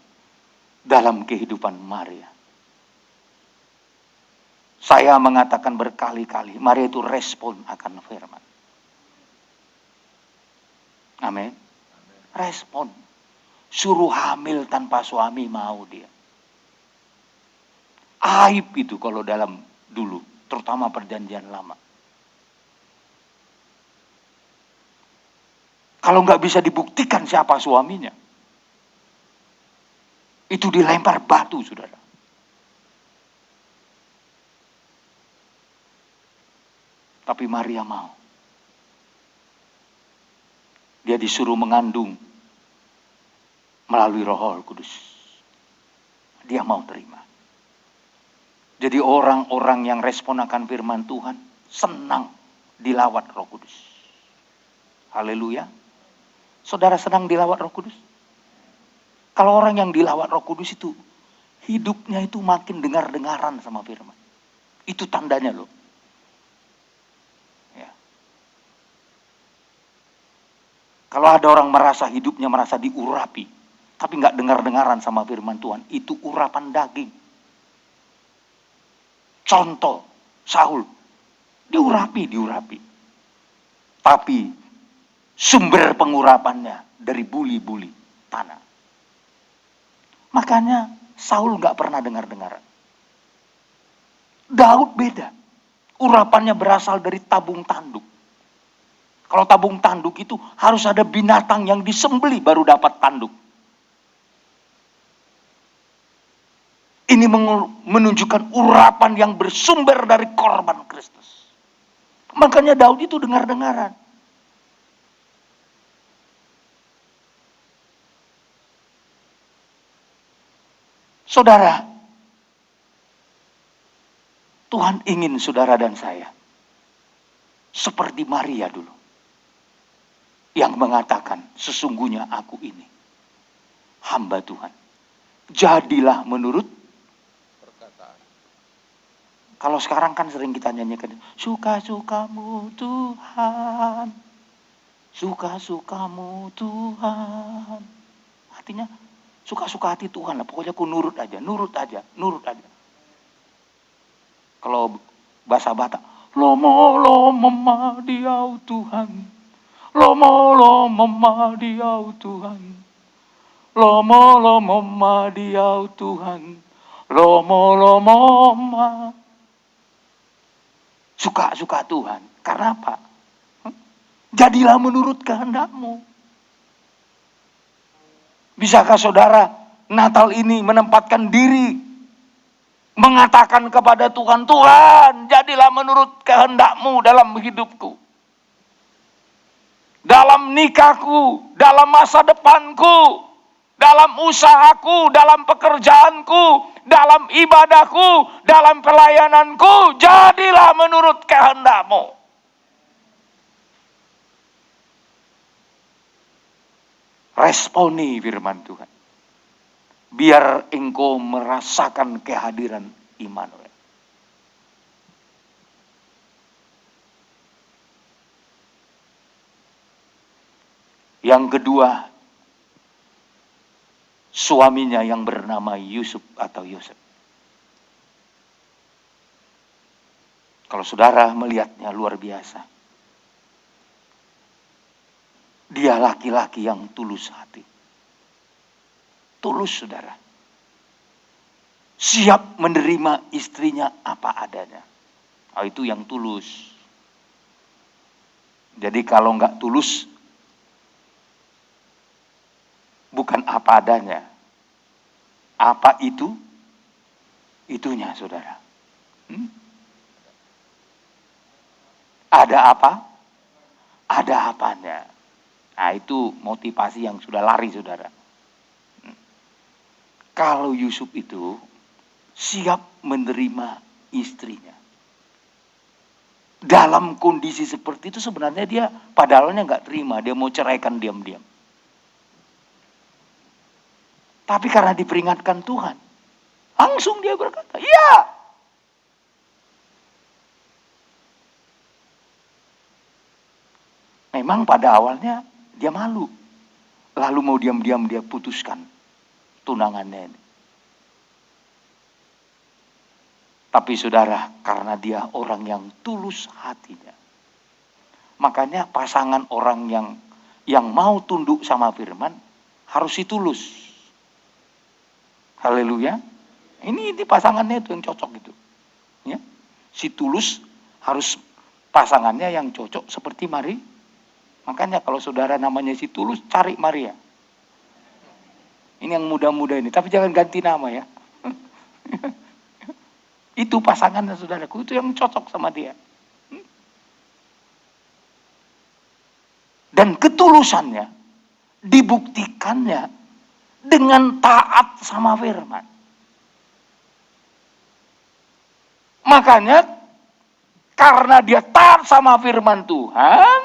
dalam kehidupan Maria? Saya mengatakan berkali-kali, Maria itu respon akan firman. Amin. Respon. Suruh hamil tanpa suami mau dia. Aib itu kalau dalam dulu, terutama perjanjian lama. Kalau nggak bisa dibuktikan siapa suaminya, itu dilempar batu, saudara. Tapi Maria mau. Dia disuruh mengandung melalui Roh Kudus. Dia mau terima. Jadi orang-orang yang respon akan firman Tuhan senang dilawat Roh Kudus. Haleluya. Saudara senang dilawat Roh Kudus? Kalau orang yang dilawat Roh Kudus itu hidupnya itu makin dengar-dengaran sama firman. Itu tandanya loh. Ya. Kalau ada orang merasa hidupnya merasa diurapi, tapi nggak dengar-dengaran sama firman Tuhan, itu urapan daging. Contoh, Saul, diurapi. Tapi sumber pengurapannya dari buli-buli tanah. Makanya Saul nggak pernah dengar-dengaran. Daud beda. Urapannya berasal dari tabung tanduk. Kalau tabung tanduk itu harus ada binatang yang disembelih baru dapat tanduk. Ini menunjukkan urapan yang bersumber dari korban Kristus. Makanya Daud itu dengar-dengaran. Saudara, Tuhan ingin saudara dan saya seperti Maria dulu. Yang mengatakan, sesungguhnya aku ini hamba Tuhan. Jadilah menurut Perkataan. Kalau sekarang kan sering kita nyanyikan, suka-sukamu Tuhan, suka-sukamu Tuhan. Artinya suka-suka hati Tuhan lah, pokoknya aku nurut aja, nurut aja, nurut aja. Kalau bahasa Batak, lomo mama diau Tuhan, lomo mama diau Tuhan, lomo mama diau Tuhan, lomo mama. Suka-suka Tuhan. Karena apa? Jadilah menurut kehendak-Mu. Bisakah saudara Natal ini menempatkan diri, mengatakan kepada Tuhan, Tuhan, jadilah menurut kehendak-Mu dalam hidupku, dalam nikahku, dalam masa depanku, dalam usahaku, dalam pekerjaanku, dalam ibadahku, dalam pelayananku, jadilah menurut kehendak-Mu. Responi firman Tuhan. Biar engkau merasakan kehadiran Immanuel. Yang kedua, suaminya yang bernama Yusuf atau Yosef. Kalau saudara melihatnya luar biasa. Dia laki-laki yang tulus hati. Tulus saudara. Siap menerima istrinya apa adanya. Oh, itu yang tulus. Jadi kalau enggak tulus, bukan apa adanya. Apa itu? Itunya saudara. Ada apa? Ada apanya. Nah itu motivasi yang sudah lari saudara. Kalau Yusuf itu siap menerima istrinya. Dalam kondisi seperti itu sebenarnya dia padahalnya nggak terima. Dia mau ceraikan diam-diam. Tapi karena diperingatkan Tuhan, langsung dia berkata, iya. Memang pada awalnya dia malu. Lalu mau diam-diam dia putuskan tunangannya ini. Tapi saudara, karena dia orang yang tulus hatinya. Makanya pasangan orang yang mau tunduk sama firman harus tulus. Haleluya. Ini pasangannya itu yang cocok gitu. Ya. Si tulus harus pasangannya yang cocok seperti Maria. Makanya kalau saudara namanya si tulus, cari Maria. Ini yang muda-muda ini, tapi jangan ganti nama ya. Itu pasangannya saudaraku, itu yang cocok sama dia. Dan ketulusannya dibuktikannya dengan taat sama firman. Makanya karena dia taat sama firman Tuhan,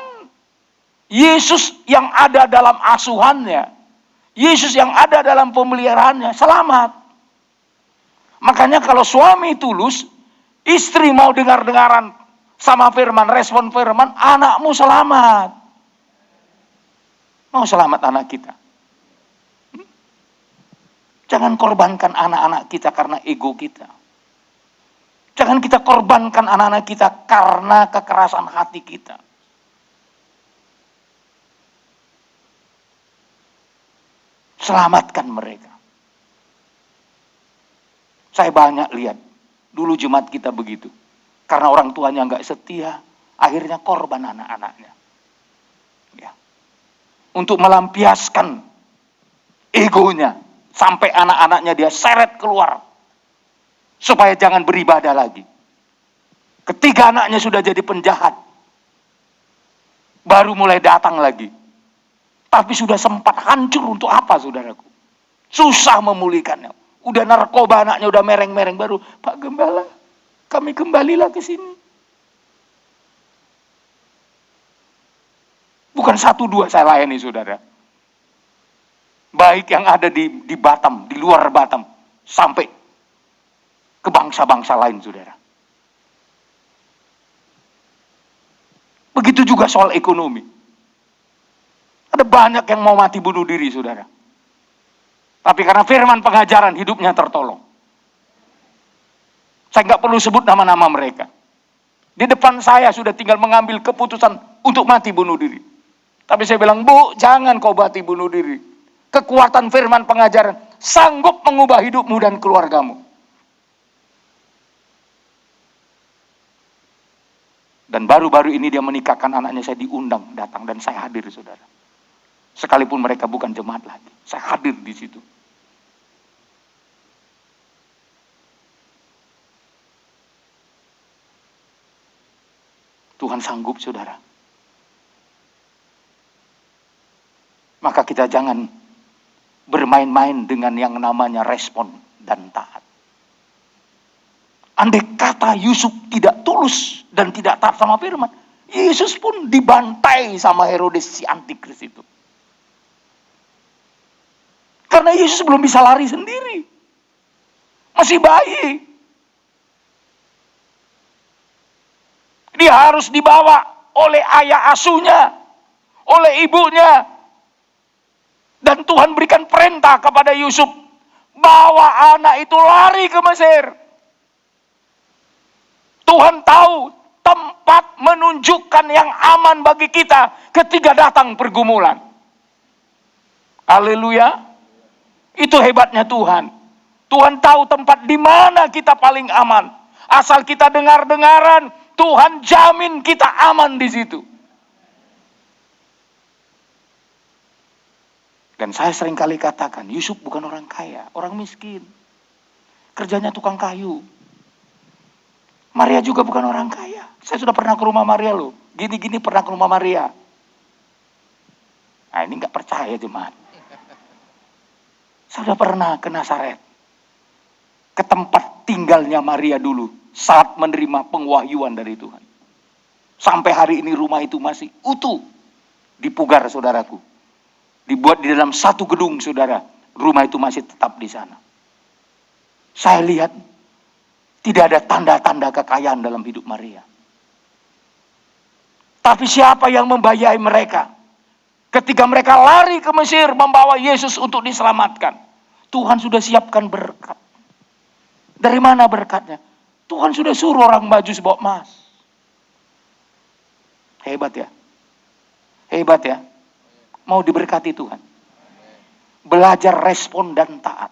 Yesus yang ada dalam asuhannya, Yesus yang ada dalam pemeliharaannya, selamat. Makanya kalau suami tulus, istri mau dengar-dengaran sama firman, respon firman, anakmu selamat. Mau selamat anak kita. Jangan korbankan anak-anak kita karena ego kita. Jangan kita korbankan anak-anak kita karena kekerasan hati kita. Selamatkan mereka. Saya banyak lihat, dulu jemaat kita begitu. Karena orang tuanya nggak setia, akhirnya korban anak-anaknya. Ya. Untuk melampiaskan egonya, sampai anak-anaknya dia seret keluar. Supaya jangan beribadah lagi. Ketika anaknya sudah jadi penjahat, baru mulai datang lagi. Tapi sudah sempat hancur untuk apa saudaraku? Susah memulihkannya. Udah narkoba anaknya, udah mereng-mereng baru. Pak Gembala, kami kembalilah ke sini. Bukan 1, 2 saya layani saudara. baik yang ada di Batam, di luar Batam, sampai ke bangsa-bangsa lain, saudara. Begitu juga soal ekonomi. Ada banyak yang mau mati bunuh diri, saudara. Tapi karena firman pengajaran, hidupnya tertolong. Saya nggak perlu sebut nama-nama mereka. Di depan saya sudah tinggal mengambil keputusan untuk mati bunuh diri. Tapi saya bilang, Bu, jangan kau mati bunuh diri. Kekuatan firman pengajaran sanggup mengubah hidupmu dan keluargamu. Dan baru-baru ini dia menikahkan anaknya, saya diundang datang dan saya hadir, saudara. Sekalipun mereka bukan jemaat lagi, saya hadir di situ. Tuhan sanggup, saudara. Maka kita jangan bermain-main dengan yang namanya respon dan taat. Andai kata Yusuf tidak tulus dan tidak taat sama firman, Yesus pun dibantai sama Herodes si antikris itu. Karena Yesus belum bisa lari sendiri. Masih bayi. Dia harus dibawa oleh ayah asuhnya, oleh ibunya. Dan Tuhan berikan perintah kepada Yusuf, bawa anak itu lari ke Mesir. Tuhan tahu tempat menunjukkan yang aman bagi kita ketika datang pergumulan. Haleluya. Itu hebatnya Tuhan. Tuhan tahu tempat di mana kita paling aman. Asal kita dengar-dengaran, Tuhan jamin kita aman di situ. Dan saya sering kali katakan, Yusuf bukan orang kaya, orang miskin. Kerjanya tukang kayu. Maria juga bukan orang kaya. Saya sudah pernah ke rumah Maria loh. Gini-gini pernah ke rumah Maria. Nah ini nggak percaya jemaat. Saya sudah pernah ke Nazaret. Ke tempat tinggalnya Maria dulu. Saat menerima pengwahyuan dari Tuhan. Sampai hari ini rumah itu masih utuh. Dipugar, saudaraku. Dibuat di dalam satu gedung, saudara. Rumah itu masih tetap di sana. Saya lihat tidak ada tanda-tanda kekayaan dalam hidup Maria. Tapi siapa yang membiayai mereka? Ketika mereka lari ke Mesir membawa Yesus untuk diselamatkan. Tuhan sudah siapkan berkat. Dari mana berkatnya? Tuhan sudah suruh orang maju sebawa emas. Hebat ya? Hebat ya? Mau diberkati Tuhan. Belajar respon dan taat.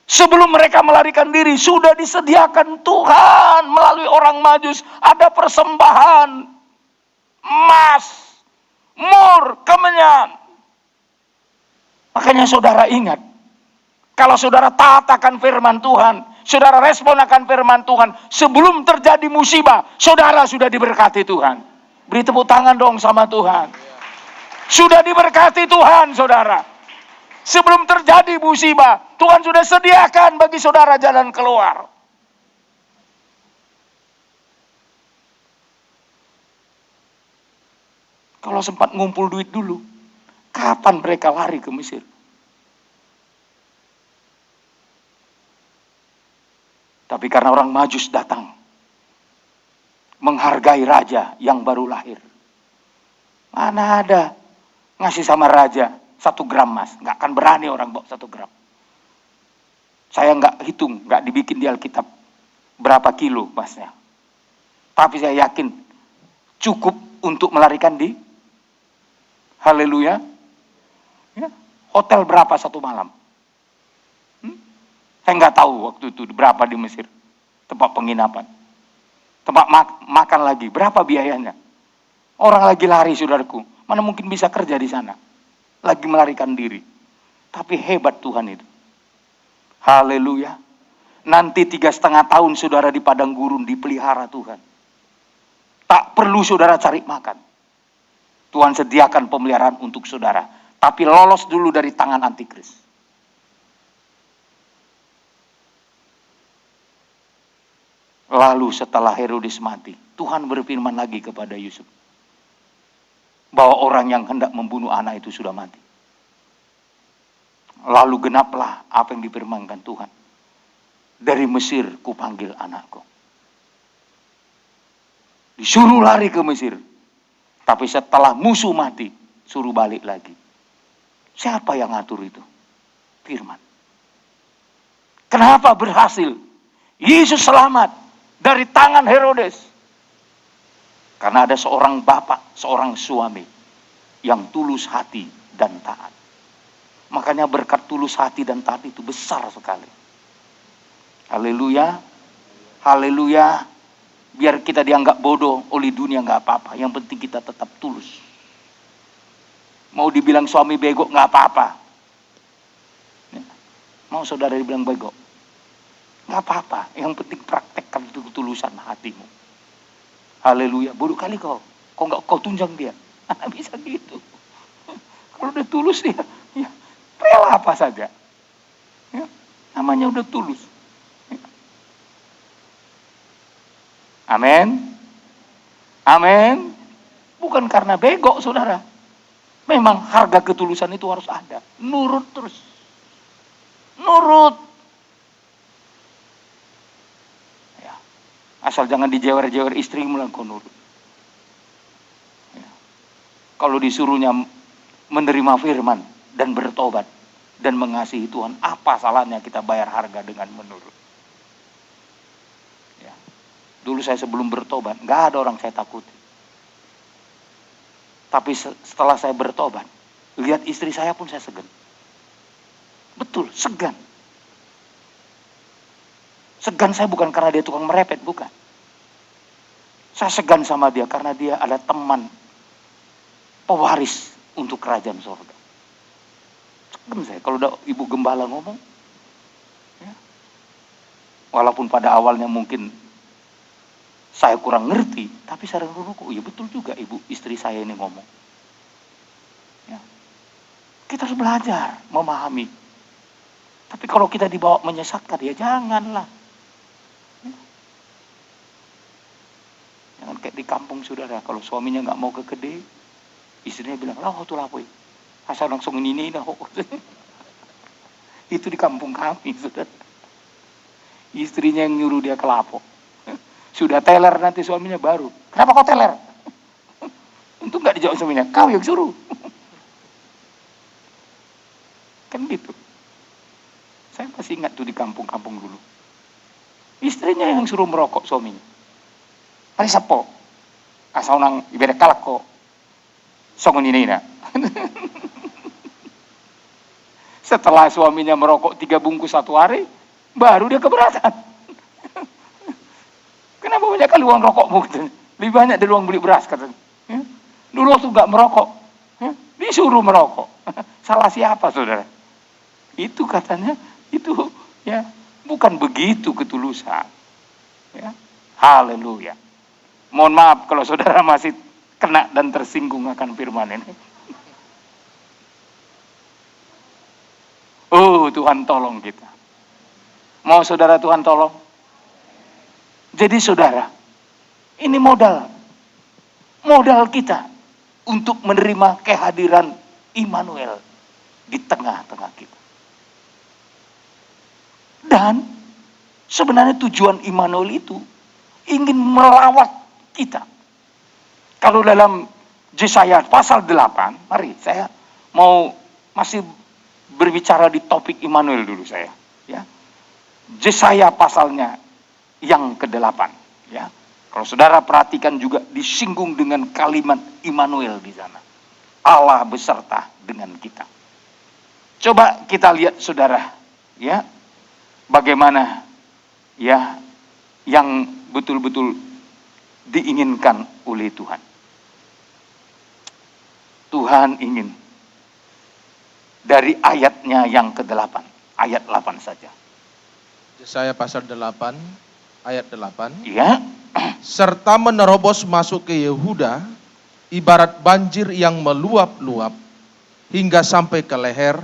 Sebelum mereka melarikan diri, sudah disediakan Tuhan melalui orang Majus. Ada persembahan, emas, mur, kemenyan. Makanya saudara ingat, kalau saudara taat akan firman Tuhan, saudara respon akan firman Tuhan, sebelum terjadi musibah, saudara sudah diberkati Tuhan. Beri tepuk tangan dong sama Tuhan. Sudah diberkati Tuhan, saudara. Sebelum terjadi musibah, Tuhan sudah sediakan bagi saudara jalan keluar. Kalau sempat ngumpul duit dulu, kapan mereka lari ke Mesir? Tapi karena orang Majus datang, menghargai raja yang baru lahir. Mana ada ngasih sama raja 1 gram mas, nggak akan berani orang bawa 1 gram. Saya nggak hitung, nggak dibikin di Alkitab berapa kilo masnya. Tapi saya yakin cukup untuk melarikan di haleluya. Ya, hotel berapa 1 malam? Saya nggak tahu waktu itu berapa di Mesir tempat penginapan, tempat makan lagi berapa biayanya. Orang lagi lari, saudaraku, mana mungkin bisa kerja di sana? Lagi melarikan diri. Tapi hebat Tuhan itu. Haleluya. Nanti 3,5 tahun saudara di padang gurun dipelihara Tuhan. Tak perlu saudara cari makan. Tuhan sediakan pemeliharaan untuk saudara. Tapi lolos dulu dari tangan antikris. Lalu setelah Herodes mati, Tuhan berfirman lagi kepada Yusuf. bahwa orang yang hendak membunuh anak itu sudah mati. Lalu genaplah apa yang difirmankan Tuhan. Dari Mesir kupanggil anakku. Disuruh lari ke Mesir. Tapi setelah musuh mati, suruh balik lagi. Siapa yang ngatur itu? Firman. Kenapa berhasil? Yesus selamat dari tangan Herodes. Karena ada seorang bapak, seorang suami yang tulus hati dan taat. Makanya berkat tulus hati dan taat itu besar sekali. Haleluya. Haleluya. Biar kita dianggap bodoh oleh dunia nggak apa-apa. Yang penting kita tetap tulus. Mau dibilang suami bego nggak apa-apa. Mau saudara dibilang bego nggak apa-apa. Yang penting praktekkan ketulusan hatimu. Haleluya. Bodoh kali kau nggak kau tunjang dia. Bisa gitu. Kalau udah tulus dia, ya, rela apa saja. Ya, namanya udah tulus. Ya. Amin. Amin. Bukan karena bego, saudara. Memang harga ketulusan itu harus ada. Nurut terus. Nurut. Ya. Asal jangan dijewer-jewer istrimu lah kau nurut. Ya. Kalau disuruhnya menerima firman dan bertobat dan mengasihi Tuhan, apa salahnya kita bayar harga dengan menurut? Ya. Dulu saya sebelum bertobat, nggak ada orang saya takuti. Tapi setelah saya bertobat, lihat istri saya pun saya segan. Betul, segan. Segan saya bukan karena dia tukang merepet, bukan. Saya segan sama dia karena dia ada teman pewaris untuk kerajaan surga. Segan saya kalau udah ibu gembala ngomong. Ya. Walaupun pada awalnya mungkin saya kurang ngerti, tapi saya renungku, ya betul juga ibu istri saya ini ngomong. Ya. Kita harus belajar memahami. Tapi kalau kita dibawa menyesatkan, ya janganlah. Ya. Jangan kayak di kampung saudara, kalau suaminya nggak mau ke kedai, istrinya bilang, lah tuh lapoi, asal langsung ini dah. Itu di kampung kami, saudara. Istrinya yang nyuruh dia ke lapo. Sudah teler nanti suaminya baru. Kenapa kau teler? Untuk nggak dijawab suaminya, kau yang suruh. Kan gitu. Saya masih ingat tuh di kampung-kampung dulu. Istrinya yang suruh merokok suaminya. Mari sapo. Asal nang ibadah kalak kok. Songon ini na. Setelah suaminya merokok 3 bungkus satu hari, baru dia keberatan. Kenapa banyak kali uang rokokmu? Lebih banyak dari uang beli beras katanya. Ya? Dulu waktu nggak merokok, ya? Disuruh merokok. Salah siapa saudara? Itu katanya, itu ya bukan begitu ketulusan. Ya? Haleluya. Mohon maaf kalau saudara masih kena dan tersinggung akan firman ini. Oh Tuhan tolong kita. Mau saudara Tuhan tolong? Jadi saudara, ini modal kita untuk menerima kehadiran Immanuel di tengah-tengah kita. Dan sebenarnya tujuan Immanuel itu ingin melawat kita. Kalau dalam Yesaya pasal 8, mari saya mau masih berbicara di topik Immanuel dulu saya. Ya. Yesaya pasalnya yang ke-8, ya. Kalau saudara perhatikan juga disinggung dengan kalimat Immanuel di sana. Allah beserta dengan kita. Coba kita lihat saudara, ya. Bagaimana ya yang betul-betul diinginkan oleh Tuhan. Tuhan ingin dari ayatnya yang ke-8, ayat 8 saja. Yesaya pasal 8 ayat 8. Ya. Serta menerobos masuk ke Yehuda, ibarat banjir yang meluap-luap hingga sampai ke leher,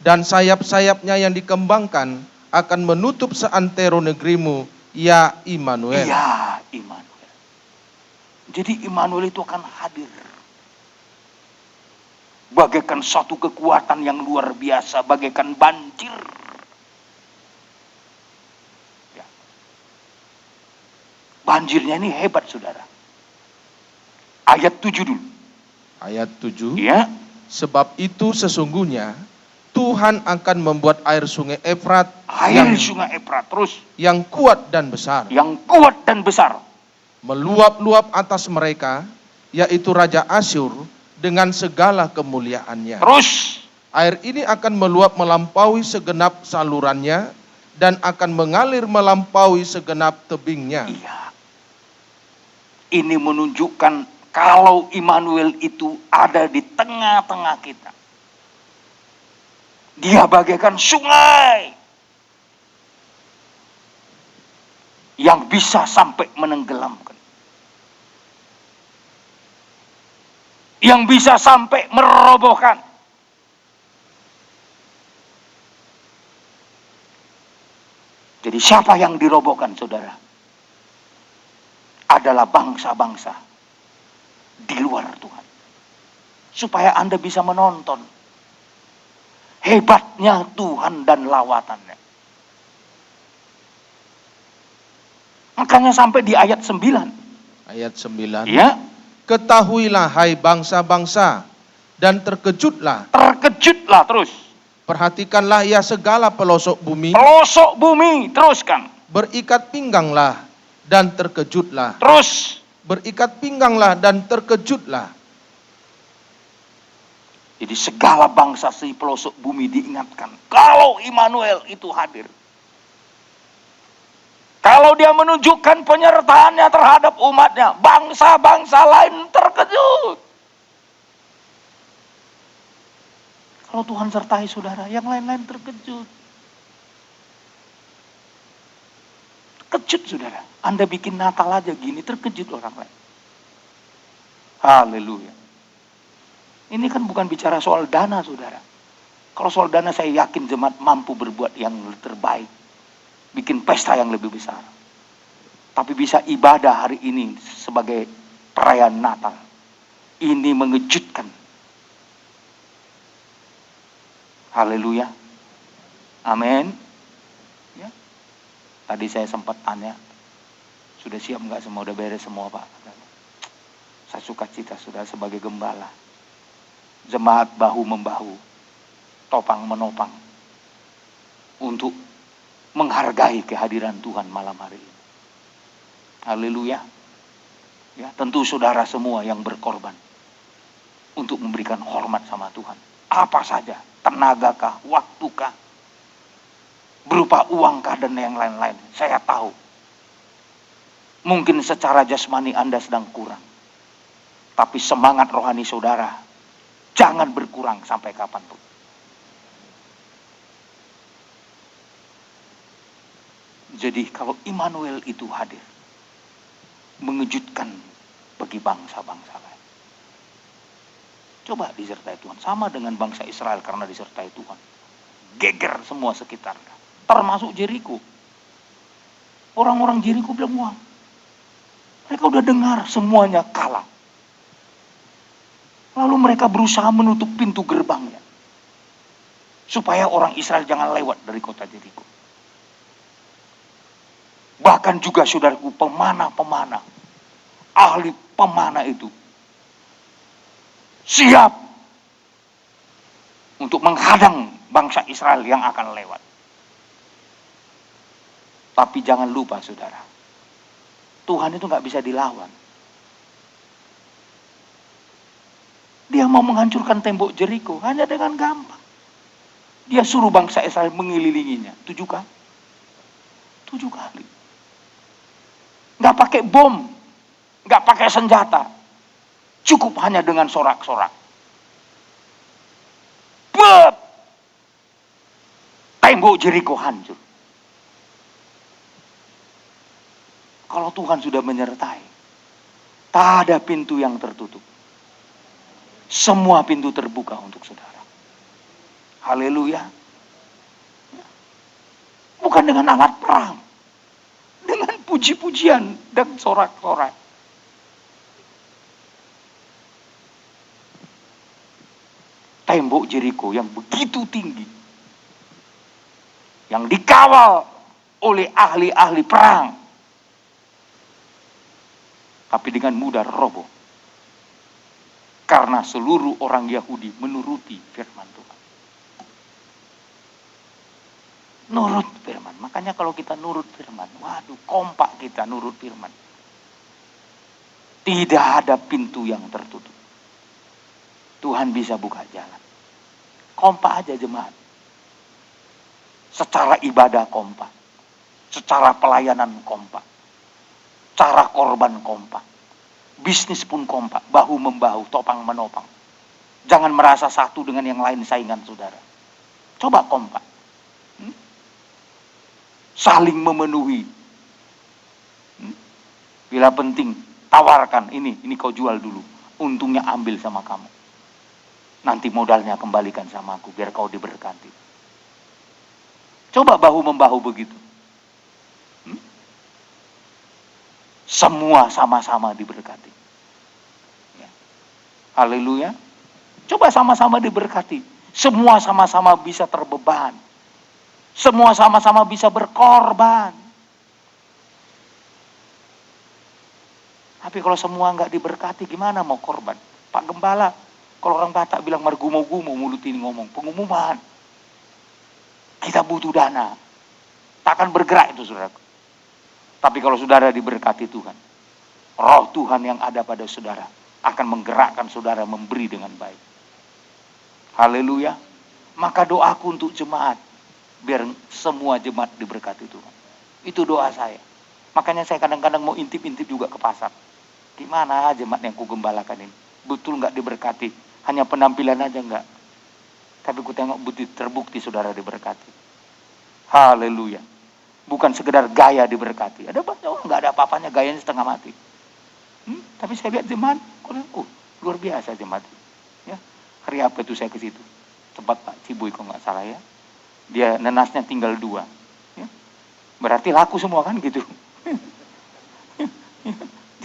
dan sayap-sayapnya yang dikembangkan akan menutup seantero negerimu, ya Immanuel. Ya Immanuel. Jadi Immanuel itu akan hadir. bagaikan satu kekuatan yang luar biasa, bagaikan banjir. Ya. Banjirnya ini hebat, saudara. Ayat 7 dulu. Ayat 7. Ya. Sebab itu sesungguhnya Tuhan akan membuat air sungai Efrat Sungai Efrat terus yang kuat dan besar, meluap-luap atas mereka, yaitu Raja Asyur dengan segala kemuliaannya. Terus air ini akan meluap melampaui segenap salurannya dan akan mengalir melampaui segenap tebingnya. Iya. Ini menunjukkan kalau Immanuel itu ada di tengah-tengah kita. Dia bagaikan sungai yang bisa sampai menenggelamkan, yang bisa sampai merobohkan. Jadi siapa yang dirobohkan, saudara? Adalah bangsa-bangsa di luar Tuhan. Supaya Anda bisa menonton hebatnya Tuhan dan lawatannya. Makanya sampai di ayat 9. Ayat 9. Ya. Ketahuilah hai bangsa-bangsa dan terkejutlah. Terkejutlah terus. Perhatikanlah ya segala pelosok bumi. Pelosok bumi, teruskan. Berikat pingganglah dan terkejutlah. Terus. Berikat pingganglah dan terkejutlah. Jadi segala bangsa di pelosok bumi diingatkan. Kalau Immanuel itu hadir. Kalau dia menunjukkan penyertaannya terhadap umatnya. Bangsa-bangsa lain terkejut. Kalau Tuhan sertai saudara, yang lain-lain terkejut. Terkejut saudara. Anda bikin Natal aja gini, terkejut orang lain. Haleluya. Ini kan bukan bicara soal dana, saudara. Kalau soal dana saya yakin jemaat mampu berbuat yang terbaik. Bikin pesta yang lebih besar. Tapi bisa ibadah hari ini sebagai perayaan Natal. Ini mengejutkan. Haleluya. Amin. Ya. Tadi saya sempat tanya, sudah siap nggak semua? Udah beres semua, Pak? Saya suka cita sudah sebagai gembala. Jemaat bahu-membahu, topang menopang, untuk menghargai kehadiran Tuhan malam hari ini. Haleluya. Ya, tentu saudara semua yang berkorban untuk memberikan hormat sama Tuhan. Apa saja, tenagakah, waktukah, berupa uangkah dan yang lain-lain. Saya tahu. Mungkin secara jasmani Anda sedang kurang. Tapi semangat rohani saudara jangan berkurang sampai kapanpun. Jadi kalau Immanuel itu hadir, mengejutkan bagi bangsa-bangsa lain. Coba disertai Tuhan. Sama dengan bangsa Israel karena disertai Tuhan. Geger semua sekitarnya. Termasuk Jeriko. Orang-orang Jeriko bilang, wah, mereka udah dengar semuanya kalah. Lalu mereka berusaha menutup pintu gerbangnya. Supaya orang Israel jangan lewat dari kota Jeriko. Bahkan juga saudaraku pemana-pemana, ahli pemana itu siap untuk menghadang bangsa Israel yang akan lewat. Tapi jangan lupa saudara, Tuhan itu gak bisa dilawan. Dia mau menghancurkan tembok Jeriko hanya dengan gampang. Dia suruh bangsa Israel mengelilinginya 7 kali. 7 kali. Gak pakai bom, gak pakai senjata. Cukup hanya dengan sorak-sorak. Bep! Tembok Jeriko hancur. Kalau Tuhan sudah menyertai, tak ada pintu yang tertutup. Semua pintu terbuka untuk saudara. Haleluya. Bukan dengan alat perang. Dengan puji-pujian dan sorak-sorak. tembok Jeriko yang begitu tinggi, yang dikawal oleh ahli-ahli perang, tapi dengan mudah roboh karena seluruh orang Yahudi menuruti firman Tuhan. Nurut firman. Makanya kalau kita nurut firman, waduh, kompak kita nurut firman. Tidak ada pintu yang tertutup. Tuhan bisa buka jalan. Kompak aja jemaat. Secara ibadah kompak. Secara pelayanan kompak. Cara korban kompak. Bisnis pun kompak. Bahu-membahu, topang-menopang. Jangan merasa satu dengan yang lain saingan saudara. Coba kompak. Saling memenuhi. Bila penting, tawarkan ini kau jual dulu. Untungnya ambil sama kamu. Nanti modalnya kembalikan sama aku biar kau diberkati. Coba bahu-membahu begitu. Semua sama-sama diberkati. Ya. Haleluya. Coba sama-sama diberkati. Semua sama-sama bisa terbeban. Semua sama-sama bisa berkorban. Tapi kalau semua nggak diberkati, gimana mau korban? Pak Gembala, kalau orang Batak bilang margumo-gumo, mulut ini ngomong, pengumuman. Kita butuh dana. Takkan bergerak itu, saudara. Tapi kalau saudara diberkati Tuhan, roh Tuhan yang ada pada saudara akan menggerakkan saudara memberi dengan baik. Haleluya. Maka doaku untuk jemaat, biar semua jemaat diberkati Tuhan. Itu doa saya. Makanya saya kadang-kadang mau intip-intip juga ke pasar. Gimana jemaat yang kugembalakan ini? Betul nggak diberkati? Hanya penampilan aja nggak? Tapi ku tengok terbukti saudara diberkati. Haleluya. Bukan sekedar gaya diberkati. Ada banyak orang nggak ada apa-apanya, gayanya setengah mati. Tapi saya lihat jemaat, luar biasa jemaat. Ya, hari apa itu saya ke situ? Tempat Pak Cibuy kalau nggak salah ya. Dia nenasnya tinggal 2. Ya. Berarti laku semua kan gitu.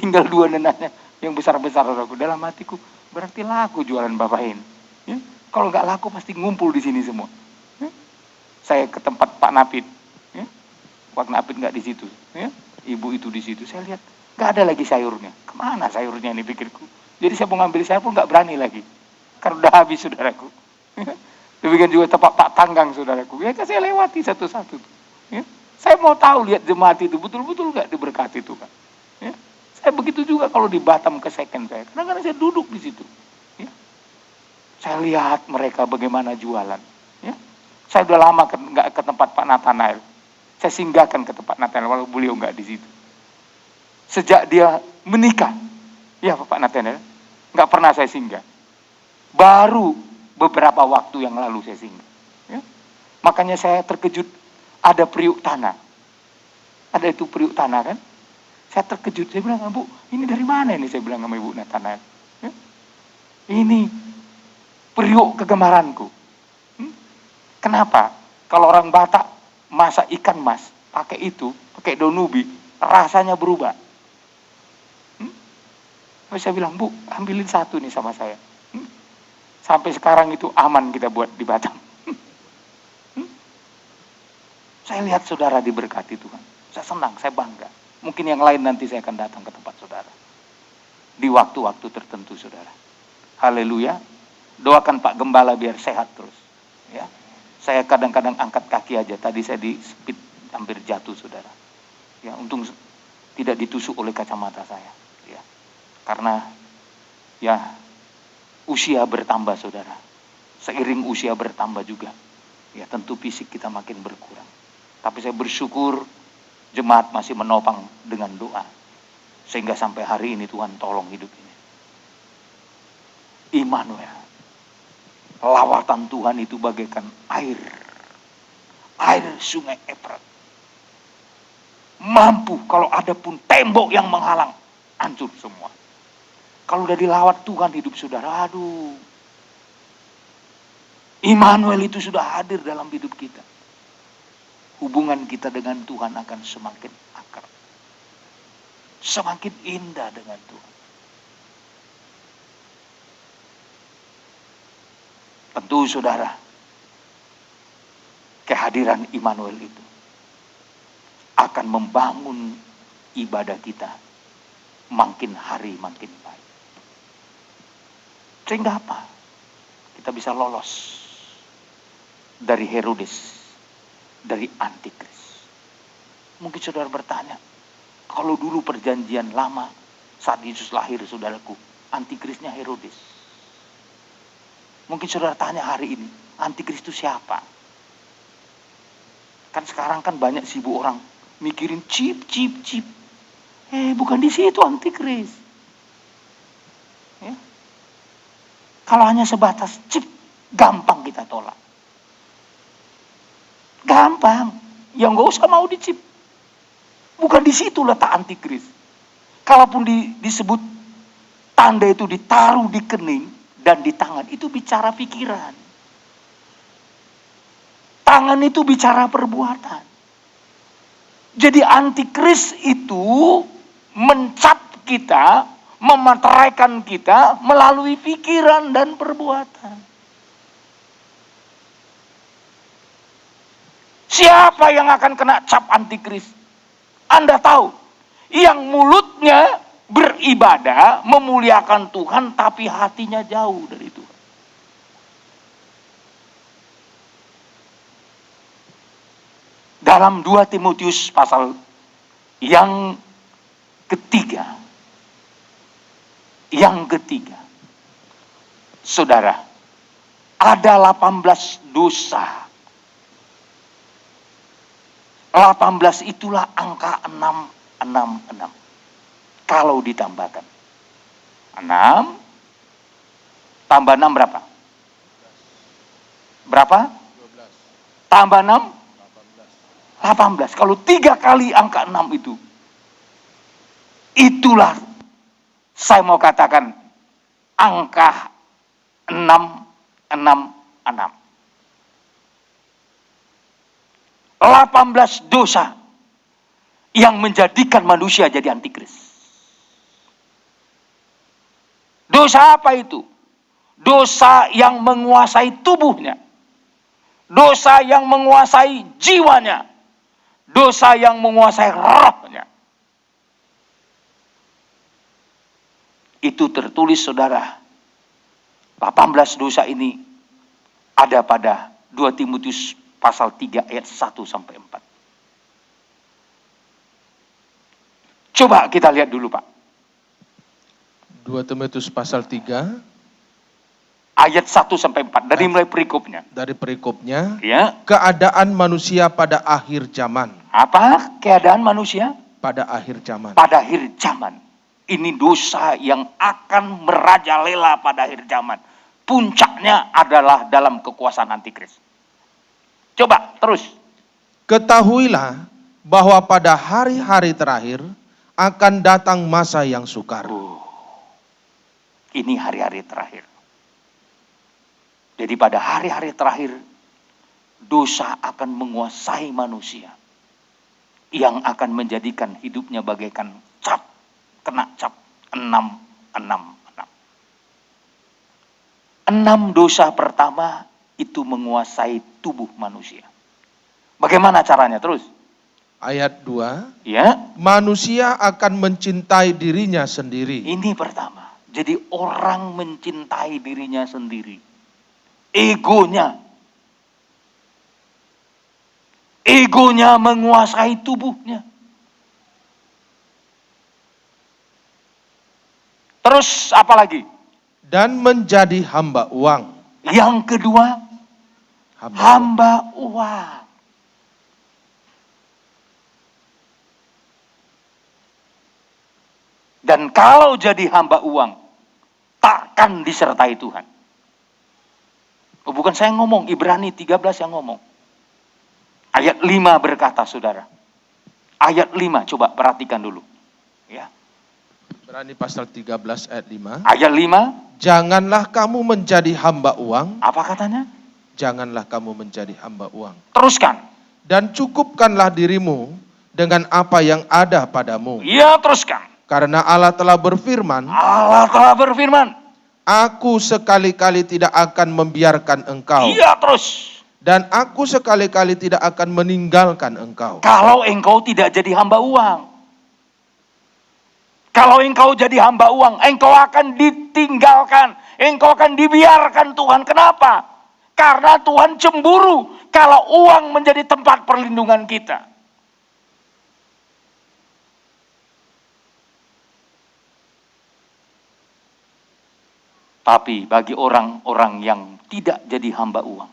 Tinggal 2 nenasnya yang besar-besar aku. Dalam hatiku, berarti laku jualan Bapak ini. Ya. Kalau nggak laku pasti ngumpul di sini semua. Ya. Saya ke tempat Pak Napit. Ya. Pak Napit nggak di situ. Ya. Ibu itu di situ. Saya lihat nggak ada lagi sayurnya. Kemana sayurnya ini pikirku. Jadi saya mau ngambil sayur pun nggak berani lagi. Karena udah habis saudaraku. Demikian juga tempat Pak Tanggang saudaraku. Ya saya lewati satu-satu. Ya. Saya mau tahu lihat jemaat itu betul-betul nggak diberkati Tuhan. Ya. Saya begitu juga kalau di Batam ke second saya. Kadang-kadang saya duduk di situ. Ya. Saya lihat mereka bagaimana jualan. Ya. Saya udah lama nggak ke tempat Pak Nathanael. Saya singgahkan ke tempat Nathanael walau beliau nggak di situ. Sejak dia menikah, ya Pak Nathanael, nggak pernah saya singgah. Baru beberapa waktu yang lalu saya singgah. Ya. Makanya saya terkejut ada periuk tanah. Ada itu periuk tanah kan? Saya terkejut. Saya bilang, Bu, ini dari mana ini? Saya bilang sama Ibu Nathanael. Ya. Ini periuk kegemaranku. Kenapa? Kalau orang Batak masak ikan mas, pakai itu, pakai daun ubi, rasanya berubah. Saya bilang, Bu, ambilin 1 nih sama saya. Sampai sekarang itu aman kita buat di Batam. Saya lihat saudara diberkati Tuhan. Saya senang, saya bangga. Mungkin yang lain nanti saya akan datang ke tempat saudara. Di waktu-waktu tertentu saudara. Haleluya. Doakan Pak Gembala biar sehat terus. Ya. Saya kadang-kadang angkat kaki aja. Tadi saya di speed hampir jatuh saudara. Ya, untung tidak ditusuk oleh kacamata saya. Ya. Karena ya usia bertambah saudara. Seiring usia bertambah juga. Ya tentu fisik kita makin berkurang. Tapi saya bersyukur jemaat masih menopang dengan doa. Sehingga sampai hari ini Tuhan tolong hidup ini. Immanuel. Lawatan Tuhan itu bagaikan air. Air sungai Efrat. Mampu kalau ada pun tembok yang menghalang. Hancur semua. Kalau udah dilawat Tuhan hidup saudara. Aduh. Immanuel itu sudah hadir dalam hidup kita. Hubungan kita dengan Tuhan akan semakin akrab. Semakin indah dengan Tuhan. Tentu saudara, kehadiran Immanuel itu akan membangun ibadah kita makin hari makin baik. Sehingga apa? Kita bisa lolos dari Herodes, dari Antikris. Mungkin saudara bertanya, kalau dulu perjanjian lama saat Yesus lahir, saudaraku, Antikrisnya Herodes. Mungkin saudara tanya hari ini, Antikris itu siapa? Kan sekarang kan banyak sibuk orang mikirin chip. Bukan di situ Antikris. Ya. Kalau hanya sebatas chip, gampang kita tolak. Gampang. Ya nggak usah mau dicip. Bukan di situ letak Antikris. Kalaupun disebut tanda itu ditaruh di kening dan di tangan, itu bicara pikiran. Tangan itu bicara perbuatan. Jadi Antikris itu mencap kita, memateraikan kita melalui pikiran dan perbuatan. Siapa yang akan kena cap Antikris? Anda tahu, yang mulutnya beribadah, memuliakan Tuhan, tapi hatinya jauh dari Tuhan. Dalam 2 Timotius pasal yang ketiga, saudara, ada 18 dosa. 18 itulah angka 666. Kalau ditambahkan 6 tambah 6 berapa? Berapa? 12. Tambah 6? 18. Kalau 3 kali angka 6 itu, itulah saya mau katakan angka 666. 18 dosa yang menjadikan manusia jadi antikris. Dosa apa itu? Dosa yang menguasai tubuhnya. Dosa yang menguasai jiwanya. Dosa yang menguasai rohnya. Itu tertulis saudara. 18 dosa ini ada pada 2 Timotius pasal 3 ayat 1 sampai 4. Coba kita lihat dulu, Pak. 2 Timotius pasal 3 ayat 1 sampai 4 dari mulai perikopnya. Dari perikopnya, Ya. Keadaan manusia pada akhir zaman. Apa keadaan manusia? Pada akhir zaman. Pada akhir zaman. Ini dosa yang akan merajalela pada akhir zaman. Puncaknya adalah dalam kekuasaan Antikris. Coba terus. Ketahuilah bahwa pada hari-hari terakhir akan datang masa yang sukar. Ini hari-hari terakhir. Jadi pada hari-hari terakhir, dosa akan menguasai manusia. Yang akan menjadikan hidupnya bagaikan cap. Kena cap 666. 6 dosa pertama itu menguasai tubuh manusia. Bagaimana caranya? Terus. Ayat 2. Ya. Manusia akan mencintai dirinya sendiri. Ini pertama. Jadi orang mencintai dirinya sendiri. Egonya. Egonya menguasai tubuhnya. Terus apa lagi? Dan menjadi hamba uang. Yang kedua, hamba uang. Dan kalau jadi hamba uang, takkan disertai Tuhan. Oh, bukan saya ngomong, Ibrani 13 yang ngomong. Ayat 5 berkata, saudara. Ayat 5, coba perhatikan dulu. Ya. Ibrani pasal 13 ayat 5. Ayat 5. Janganlah kamu menjadi hamba uang. Apa katanya? Janganlah kamu menjadi hamba uang. Teruskan. Dan cukupkanlah dirimu dengan apa yang ada padamu. Ya, teruskan. Karena Allah telah berfirman. Allah telah berfirman. Aku sekali-kali tidak akan membiarkan engkau. Iya, terus. Dan aku sekali-kali tidak akan meninggalkan engkau. Kalau engkau tidak jadi hamba uang. Kalau engkau jadi hamba uang, engkau akan ditinggalkan. Engkau akan dibiarkan Tuhan. Kenapa? Karena Tuhan cemburu kalau uang menjadi tempat perlindungan kita. Tapi bagi orang-orang yang tidak jadi hamba uang,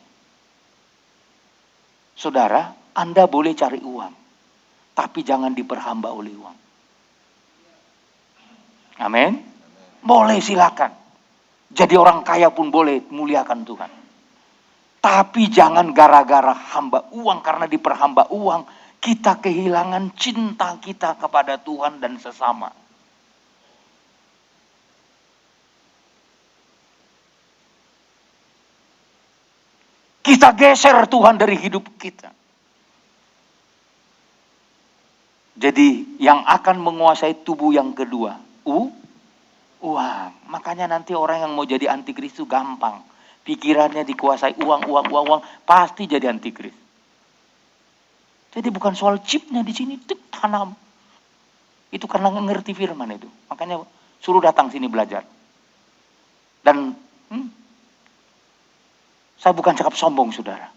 saudara, Anda boleh cari uang, tapi jangan diperhamba oleh uang. Amin. Boleh, silakan. Jadi orang kaya pun boleh, muliakan Tuhan. Tapi jangan gara-gara hamba uang, karena diperhamba uang, kita kehilangan cinta kita kepada Tuhan dan sesama. Kita geser Tuhan dari hidup kita. Jadi yang akan menguasai tubuh yang kedua, uang. Makanya nanti orang yang mau jadi antikris itu gampang. Pikirannya dikuasai uang, pasti jadi antikris. Jadi bukan soal chipnya di sini, tanam. Itu karena ngerti firman itu. Makanya suruh datang sini belajar. Dan saya bukan cakap sombong, saudara.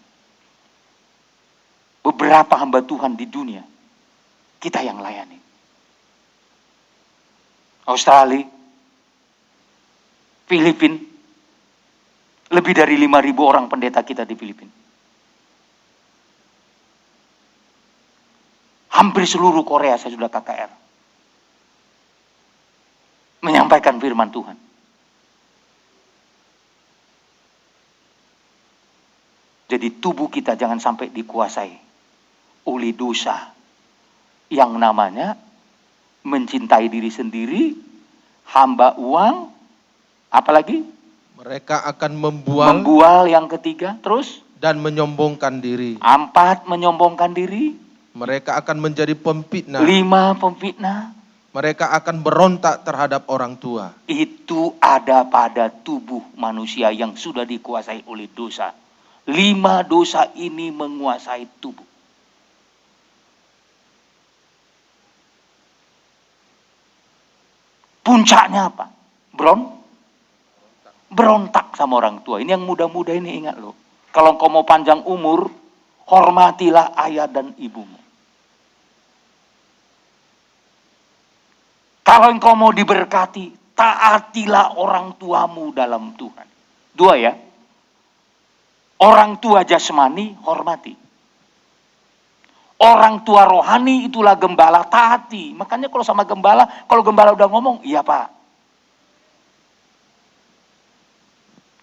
Beberapa hamba Tuhan di dunia, kita yang layani. Australia, Filipina, lebih dari 5.000 orang pendeta kita di Filipina. Hampir seluruh Korea saya sudah KKR. Menyampaikan firman Tuhan. Jadi tubuh kita jangan sampai dikuasai oleh dosa yang namanya mencintai diri sendiri, hamba uang, apalagi? Mereka akan membual yang ketiga, terus? Dan menyombongkan diri. 4, menyombongkan diri. Mereka akan menjadi pemfitnah. 5, pemfitnah. Mereka akan berontak terhadap orang tua. Itu ada pada tubuh manusia yang sudah dikuasai oleh dosa. 5 dosa ini menguasai tubuh. Puncaknya apa? Berontak sama orang tua. Ini yang muda-muda ini, ingat loh. Kalau engkau mau panjang umur, hormatilah ayah dan ibumu. Kalau engkau mau diberkati, taatilah orang tuamu dalam Tuhan. 2 ya. Orang tua jasmani, hormati. Orang tua rohani itulah gembala, taati. Makanya kalau sama gembala, kalau gembala udah ngomong, iya Pak.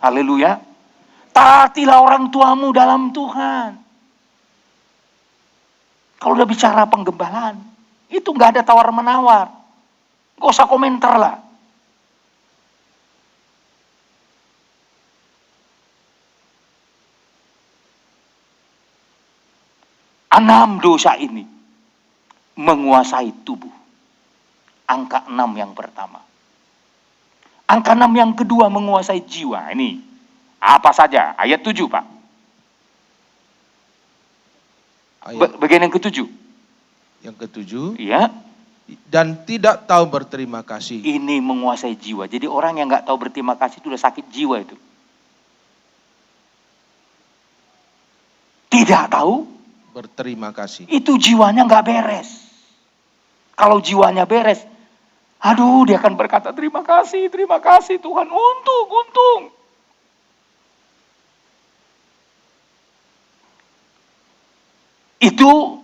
Haleluya. Taatilah orang tuamu dalam Tuhan. Kalau udah bicara penggembalaan, itu nggak ada tawar-menawar. Gak usah komentar lah. Enam dosa ini menguasai tubuh. Angka 6 yang pertama. Angka 6 yang kedua menguasai jiwa. Ini apa saja? Ayat 7 Pak. Bagian yang ke-7. Yang ke-7. Iya. Dan tidak tahu berterima kasih. Ini menguasai jiwa. Jadi orang yang nggak tahu berterima kasih itu udah sakit jiwa itu. Tidak tahu berterima kasih. Itu jiwanya nggak beres. Kalau jiwanya beres, aduh dia akan berkata terima kasih Tuhan, untung. Itu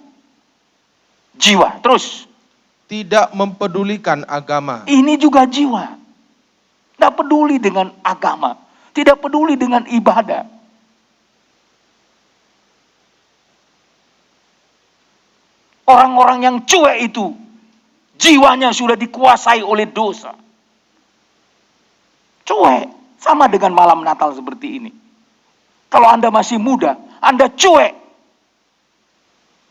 jiwa. Terus. Tidak mempedulikan agama. Ini juga jiwa. Tidak peduli dengan agama. Tidak peduli dengan ibadah. Orang-orang yang cuek itu, jiwanya sudah dikuasai oleh dosa. Cuek, sama dengan malam Natal seperti ini. Kalau Anda masih muda, Anda cuek.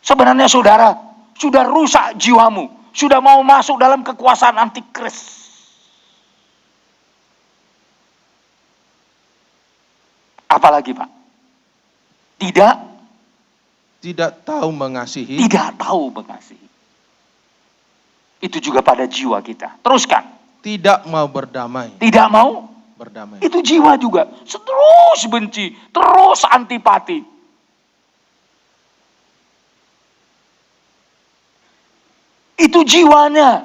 Sebenarnya saudara, sudah rusak jiwamu. Sudah mau masuk dalam kekuasaan antikris. Apalagi Pak? Tidak tahu mengasihi. Tidak tahu mengasihi. Itu juga pada jiwa kita. Teruskan. Tidak mau berdamai. Tidak mau Berdamai. itu jiwa juga. Terus benci, terus antipati. Itu jiwanya.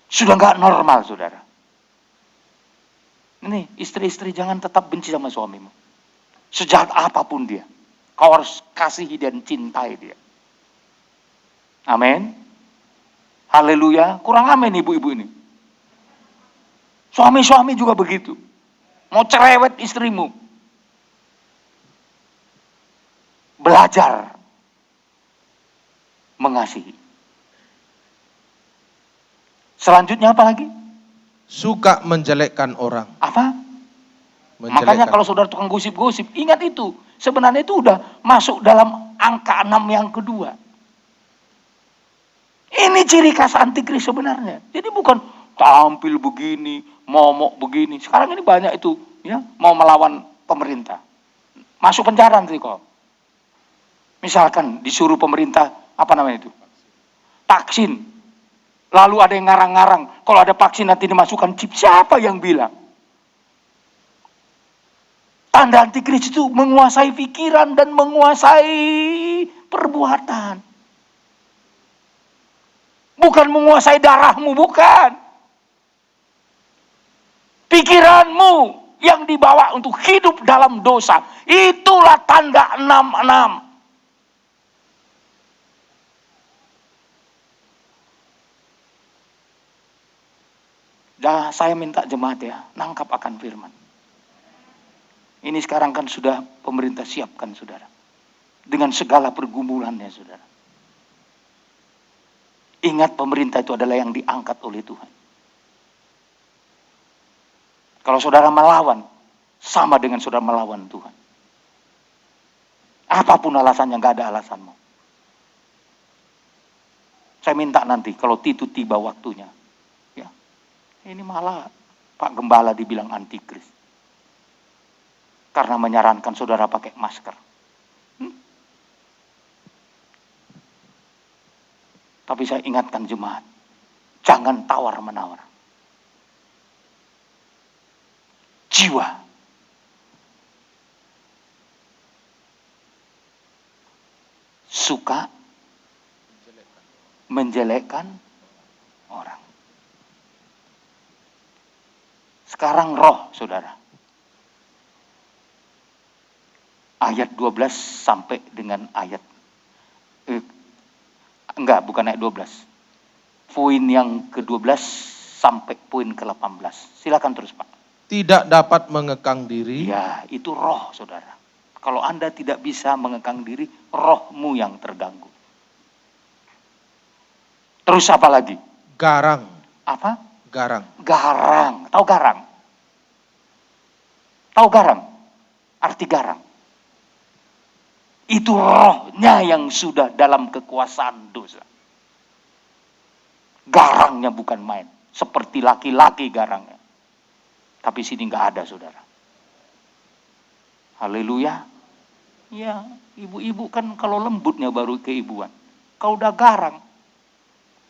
Sudah nggak normal, saudara. Ini istri-istri jangan tetap benci sama suamimu. Sejahat apapun dia. Kau harus kasihi dan cintai dia. Amin. Haleluya. Kurang amin ibu-ibu ini. Suami-suami juga begitu. Mau cerewet istrimu. Belajar mengasihi. Selanjutnya apa lagi? Suka menjelekkan orang. Apa? Menjelekkan. Makanya kalau saudara tukang gosip-gosip, ingat itu. Sebenarnya itu udah masuk dalam angka 6 yang kedua. Ini ciri khas antikris sebenarnya. Jadi bukan tampil begini, momok begini. Sekarang ini banyak itu, ya, mau melawan pemerintah. Masuk penjara nanti kok. Misalkan disuruh pemerintah, apa namanya itu? Vaksin. Lalu ada yang ngarang-ngarang, kalau ada vaksin nanti dimasukkan chip. Siapa yang bilang? Tanda antikris itu menguasai pikiran dan menguasai perbuatan. Bukan menguasai darahmu, bukan. Pikiranmu yang dibawa untuk hidup dalam dosa. Itulah tanda 66. Dah, saya minta jemaat ya, nangkap akan firman. Ini sekarang kan sudah pemerintah siapkan, saudara. Dengan segala pergumulannya, saudara. Ingat, pemerintah itu adalah yang diangkat oleh Tuhan. Kalau saudara melawan, sama dengan saudara melawan Tuhan. Apapun alasannya, gak ada alasanmu. Saya minta nanti, kalau itu tiba waktunya. Ya, ini malah Pak Gembala dibilang antikris. Karena menyarankan saudara pakai masker. Tapi saya ingatkan jemaat, jangan tawar-menawar. Jiwa. Suka menjelekkan orang. Sekarang roh, saudara. Ayat 12 sampai dengan ayat bukan ayat 12. Poin yang ke-12 sampai poin ke-18. Silakan terus, Pak. Tidak dapat mengekang diri. Ya, itu roh, saudara. Kalau Anda tidak bisa mengekang diri, rohmu yang terganggu. Terus apa lagi? Garang. Apa? Garang. Garang. Tahu garang? Tahu garang? Arti garang. Itu rohnya yang sudah dalam kekuasaan dosa. Garangnya bukan main. Seperti laki-laki garangnya. Tapi sini nggak ada, saudara. Haleluya. Ya, ibu-ibu kan kalau lembutnya baru keibuan. Kau udah garang.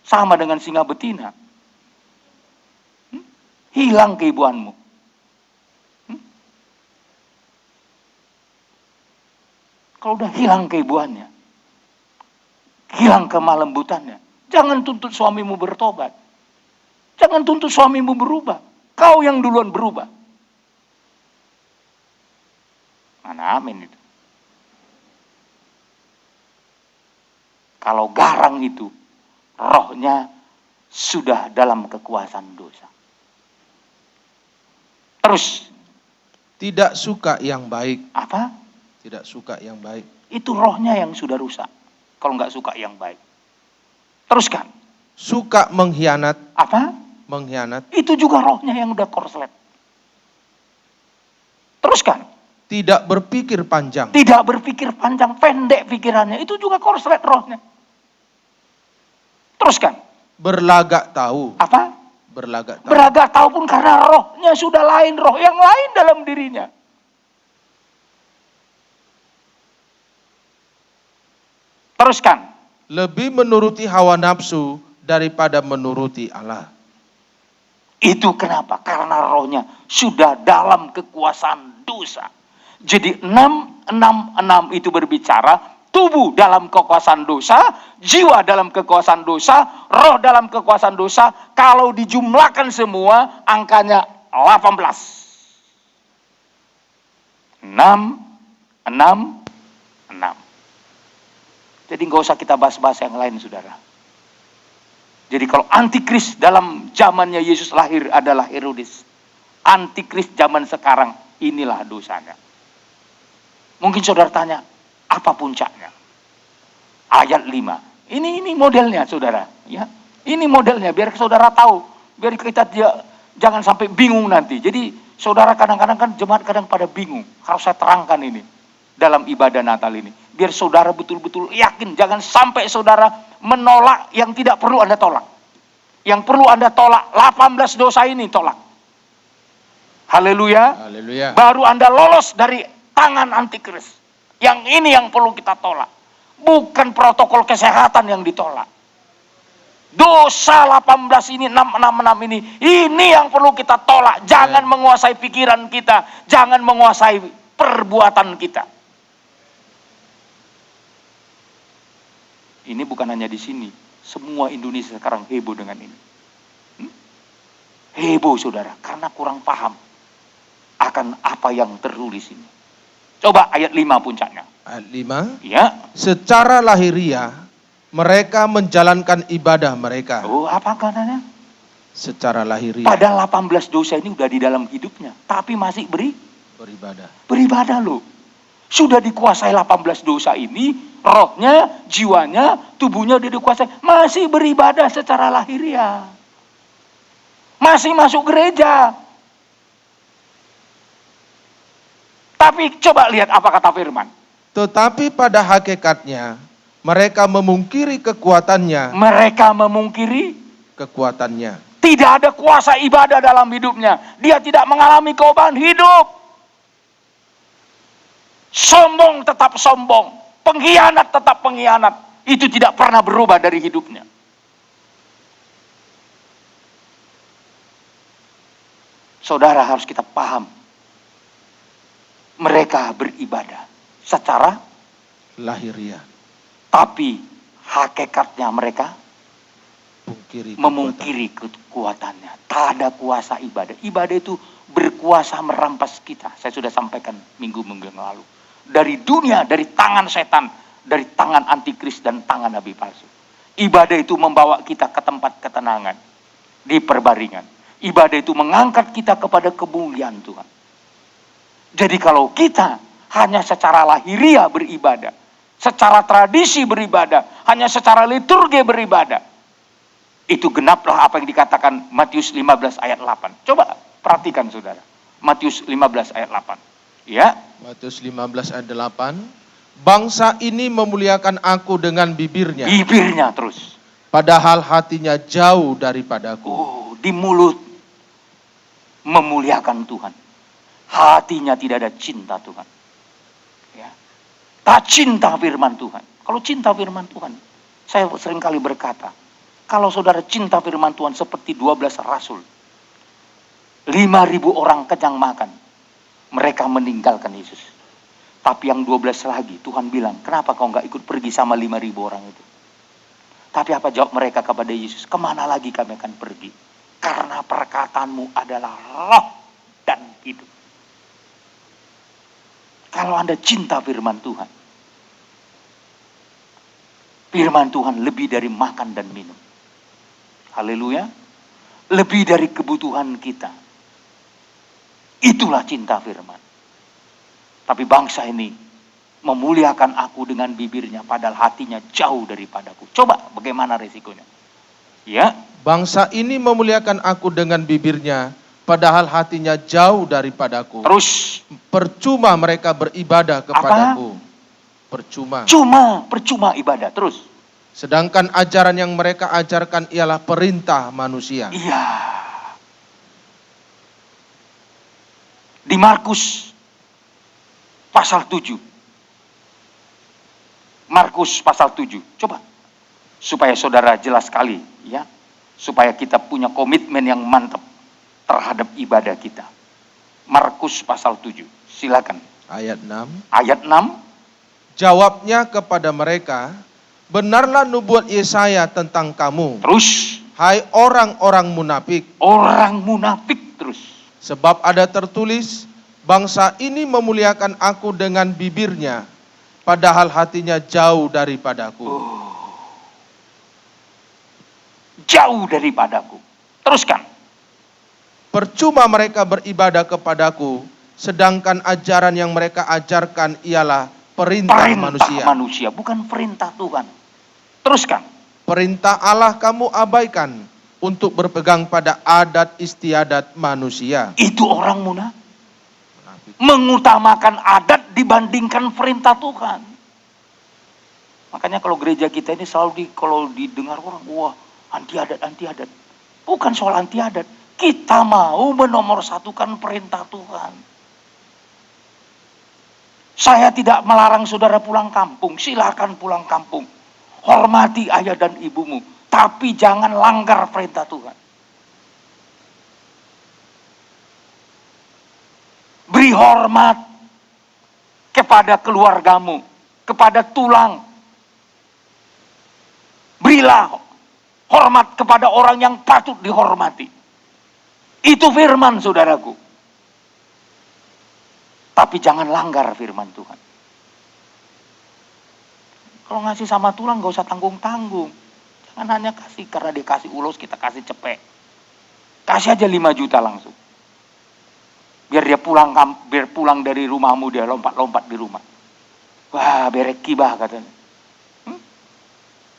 Sama dengan singa betina. Hilang keibuanmu. Kalau udah hilang keibuannya, hilang kemalembutannya, jangan tuntut suamimu bertobat. Jangan tuntut suamimu berubah. Kau yang duluan berubah. Mana amin itu. Kalau garang itu, rohnya sudah dalam kekuasaan dosa. Terus. Tidak suka yang baik. Apa? Tidak suka yang baik. Itu rohnya yang sudah rusak. Kalau nggak suka yang baik. Teruskan. Suka mengkhianat. Apa? Mengkhianat. Itu juga rohnya yang udah korslet. Teruskan. Tidak berpikir panjang. Tidak berpikir panjang, pendek pikirannya. Itu juga korslet rohnya. Teruskan. Berlagak tahu. Apa? berlagak tahu. Berlagak tahu pun karena rohnya sudah lain, roh yang lain dalam dirinya. Teruskan. Lebih menuruti hawa nafsu daripada menuruti Allah. Itu kenapa? Karena rohnya sudah dalam kekuasaan dosa. Jadi 666 itu berbicara tubuh dalam kekuasaan dosa, jiwa dalam kekuasaan dosa, roh dalam kekuasaan dosa. Kalau dijumlahkan semua angkanya 18. 6, 6, 6. Jadi nggak usah kita bahas-bahas yang lain, saudara. Jadi kalau antikris dalam zamannya Yesus lahir adalah Herodes, antikris zaman sekarang inilah dosanya. Mungkin saudara tanya, apa puncaknya? Ayat 5. Ini modelnya, saudara. Ya, ini modelnya biar saudara tahu, biar kita jangan sampai bingung nanti. Jadi saudara kadang-kadang kan jemaat kadang pada bingung. Harus saya terangkan ini dalam ibadah Natal ini. Biar saudara betul-betul yakin, jangan sampai saudara menolak yang tidak perlu Anda tolak. Yang perlu Anda tolak, 18 dosa ini tolak. Haleluya. Haleluya. Baru Anda lolos dari tangan antikris. Yang ini yang perlu kita tolak. Bukan protokol kesehatan yang ditolak. Dosa 18 ini, 666 ini yang perlu kita tolak. Jangan menguasai pikiran kita, jangan menguasai perbuatan kita. Ini bukan hanya di sini, semua Indonesia sekarang heboh dengan ini. Heboh, saudara, karena kurang paham akan apa yang tertulis ini. Coba ayat 5 puncaknya. Ayat 5. Ya. Secara lahiriah mereka menjalankan ibadah mereka. Oh, apa katanya? Secara lahiriah. Padahal 18 dosa ini udah di dalam hidupnya, tapi masih beribadah. Beribadah loh. Sudah dikuasai 18 dosa ini, rohnya, jiwanya, tubuhnya udah dikuasai, masih beribadah secara lahiriah. Masih masuk gereja. Tapi coba lihat apa kata firman. Tetapi pada hakikatnya mereka memungkiri kekuatannya. Mereka memungkiri kekuatannya. Tidak ada kuasa ibadah dalam hidupnya. Dia tidak mengalami perubahan hidup. Sombong tetap sombong. Pengkhianat tetap pengkhianat. Itu tidak pernah berubah dari hidupnya. Saudara, harus kita paham. Mereka beribadah secara lahiriah. Tapi hakikatnya mereka memungkiri kekuatannya. Tak ada kuasa ibadah. Ibadah itu berkuasa merampas kita. Saya sudah sampaikan minggu-minggu yang lalu. Dari dunia, dari tangan setan, dari tangan antikris dan tangan nabi palsu. Ibadah itu membawa kita ke tempat ketenangan, di perbaringan. Ibadah itu mengangkat kita kepada kemuliaan Tuhan. Jadi kalau kita hanya secara lahiriah beribadah, secara tradisi beribadah, hanya secara liturgi beribadah, itu genaplah apa yang dikatakan Matius 15 ayat 8. Coba perhatikan, saudara. Matius 15 ayat 8. Ya. Matius 15 ayat 8. Bangsa ini memuliakan aku dengan bibirnya. Bibirnya terus. Padahal hatinya jauh daripadaku. Oh, di mulut memuliakan Tuhan. Hatinya tidak ada cinta Tuhan. Ya. Tak cinta firman Tuhan. Kalau cinta firman Tuhan, saya seringkali berkata, kalau saudara cinta firman Tuhan seperti 12 rasul, 5.000 orang kenyang makan, mereka meninggalkan Yesus. Tapi yang 12 lagi, Tuhan bilang, kenapa kau nggak ikut pergi sama 5.000 orang itu? Tapi apa jawab mereka kepada Yesus? Kemana lagi kami akan pergi? Karena perkataanmu adalah roh dan hidup. Kalau Anda cinta firman Tuhan, firman Tuhan lebih dari makan dan minum. Haleluya. Lebih dari kebutuhan kita. Itulah cinta firman. Tapi bangsa ini memuliakan aku dengan bibirnya, padahal hatinya jauh daripadaku. Coba bagaimana resikonya? Ya. Bangsa ini memuliakan aku dengan bibirnya, padahal hatinya jauh daripadaku. Terus. Percuma mereka beribadah kepadaku. Percuma. Percuma ibadah. Terus. Sedangkan ajaran yang mereka ajarkan ialah perintah manusia. Iya. Di Markus pasal 7. Markus pasal 7. Coba. Supaya saudara jelas sekali, ya. Supaya kita punya komitmen yang mantap terhadap ibadah kita. Markus pasal 7. Silakan. Ayat 6. Ayat 6. Jawabnya kepada mereka, benarlah nubuat Yesaya tentang kamu, Terus. hai orang-orang munafik. Orang munafik terus. Sebab ada tertulis, bangsa ini memuliakan aku dengan bibirnya, padahal hatinya jauh daripadaku. Jauh daripadaku. Teruskan. Percuma mereka beribadah kepadaku, sedangkan ajaran yang mereka ajarkan ialah perintah manusia. Bukan perintah Tuhan. Teruskan. Perintah Allah kamu abaikan untuk berpegang pada adat istiadat manusia. Itu orang munafik. Mengutamakan adat dibandingkan perintah Tuhan. Makanya kalau gereja kita ini selalu kalau didengar orang, wah anti adat. Bukan soal anti adat. Kita mau menomorsatukan perintah Tuhan. Saya tidak melarang saudara pulang kampung. Silakan pulang kampung. Hormati ayah dan ibumu. Tapi jangan langgar perintah Tuhan. Beri hormat kepada keluargamu, kepada tulang. Berilah hormat kepada orang yang patut dihormati. Itu firman saudaraku. Tapi jangan langgar firman Tuhan. Kalau ngasih sama tulang gak usah tanggung-tanggung. Jangan hanya kasih karena dia kasih ulos kita kasih cepek. Kasih aja 5 juta langsung. Biar dia pulang dari rumahmu dia lompat-lompat di rumah. Wah berek kibah katanya.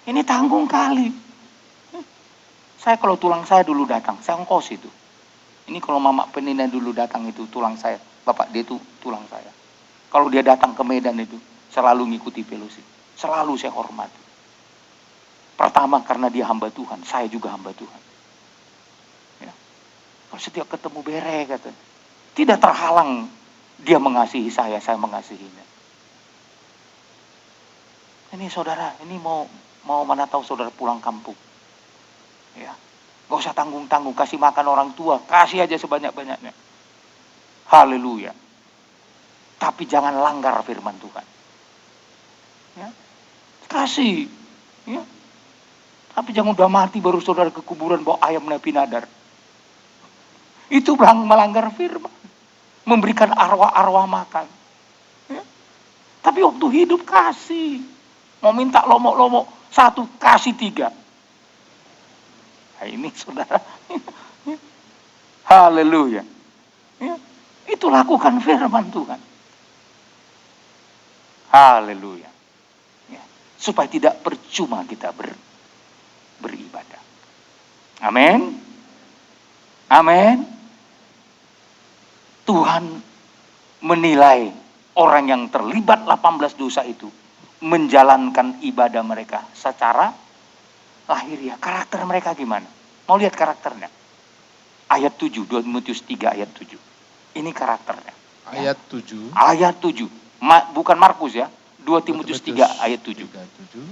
Ini tanggung kali. Saya kalau tulang saya dulu datang, saya ongkos itu. Ini kalau Mama Penina dulu datang itu tulang saya. Bapak dia itu tulang saya. Kalau dia datang ke Medan itu, selalu ngikuti fellowship. Selalu saya hormati. Pertama karena dia hamba Tuhan, saya juga hamba Tuhan. Ya. Kalau setiap ketemu bere katanya. Tidak terhalang dia mengasihi saya mengasihinya. Ini saudara, ini mau mana tahu saudara pulang kampung. Ya. Gak usah tanggung-tanggung, kasih makan orang tua, kasih aja sebanyak-banyaknya. Haleluya. Tapi jangan langgar firman Tuhan. Ya. Kasih. Ya. Tapi jangan udah mati baru saudara ke kuburan bawa ayam Nabi Nadar. Itu melanggar firman. Memberikan arwah-arwah makan. Ya. Tapi waktu hidup kasih. Mau minta lomok-lomok 1, kasih 3. Nah, ini saudara. Haleluya. Ya. Itu lakukan firman Tuhan. Haleluya. Ya. Supaya tidak percuma kita beribadah. Amin. Amin. Tuhan menilai orang yang terlibat 18 dosa itu menjalankan ibadah mereka secara lahiriah. Karakter mereka gimana? Mau lihat karakternya? Ayat 7, 2 Timotius 3 ayat 7. Ini karakternya. Ayat 7. Ayat 7. Bukan Markus ya. 2 Timotius 3 ayat 7. 7.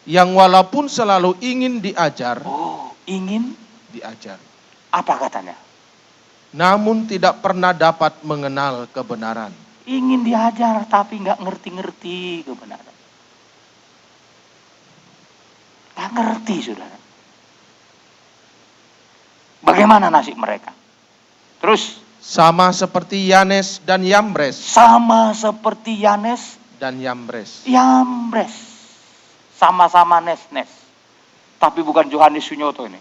Yang walaupun selalu ingin diajar. Oh, ingin diajar. Apa katanya? Namun tidak pernah dapat mengenal kebenaran. Ingin diajar tapi nggak ngerti-ngerti kebenaran. Nggak ngerti saudara. Bagaimana nasib mereka? Terus. Sama seperti Yanes dan Yambres. Sama seperti Yanes dan Yambres. Yambres. Sama-sama nes-nes. Tapi bukan Yohanes Sunyoto ini.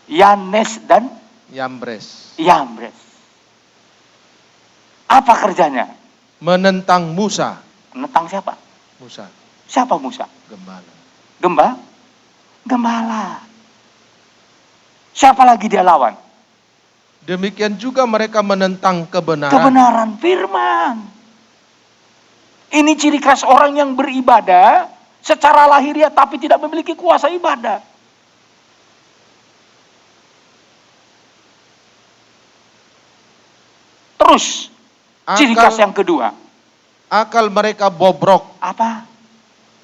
Yanes dan Yambres. Yambres. Apa kerjanya? Menentang Musa. Menentang siapa? Musa. Siapa Musa? Gembala. Gembala. Siapa lagi dia lawan? Demikian juga mereka menentang kebenaran. Kebenaran firman. Ini ciri khas orang yang beribadah secara lahiriah tapi tidak memiliki kuasa ibadah. Terus, ciri khas yang kedua. Akal mereka bobrok. Apa?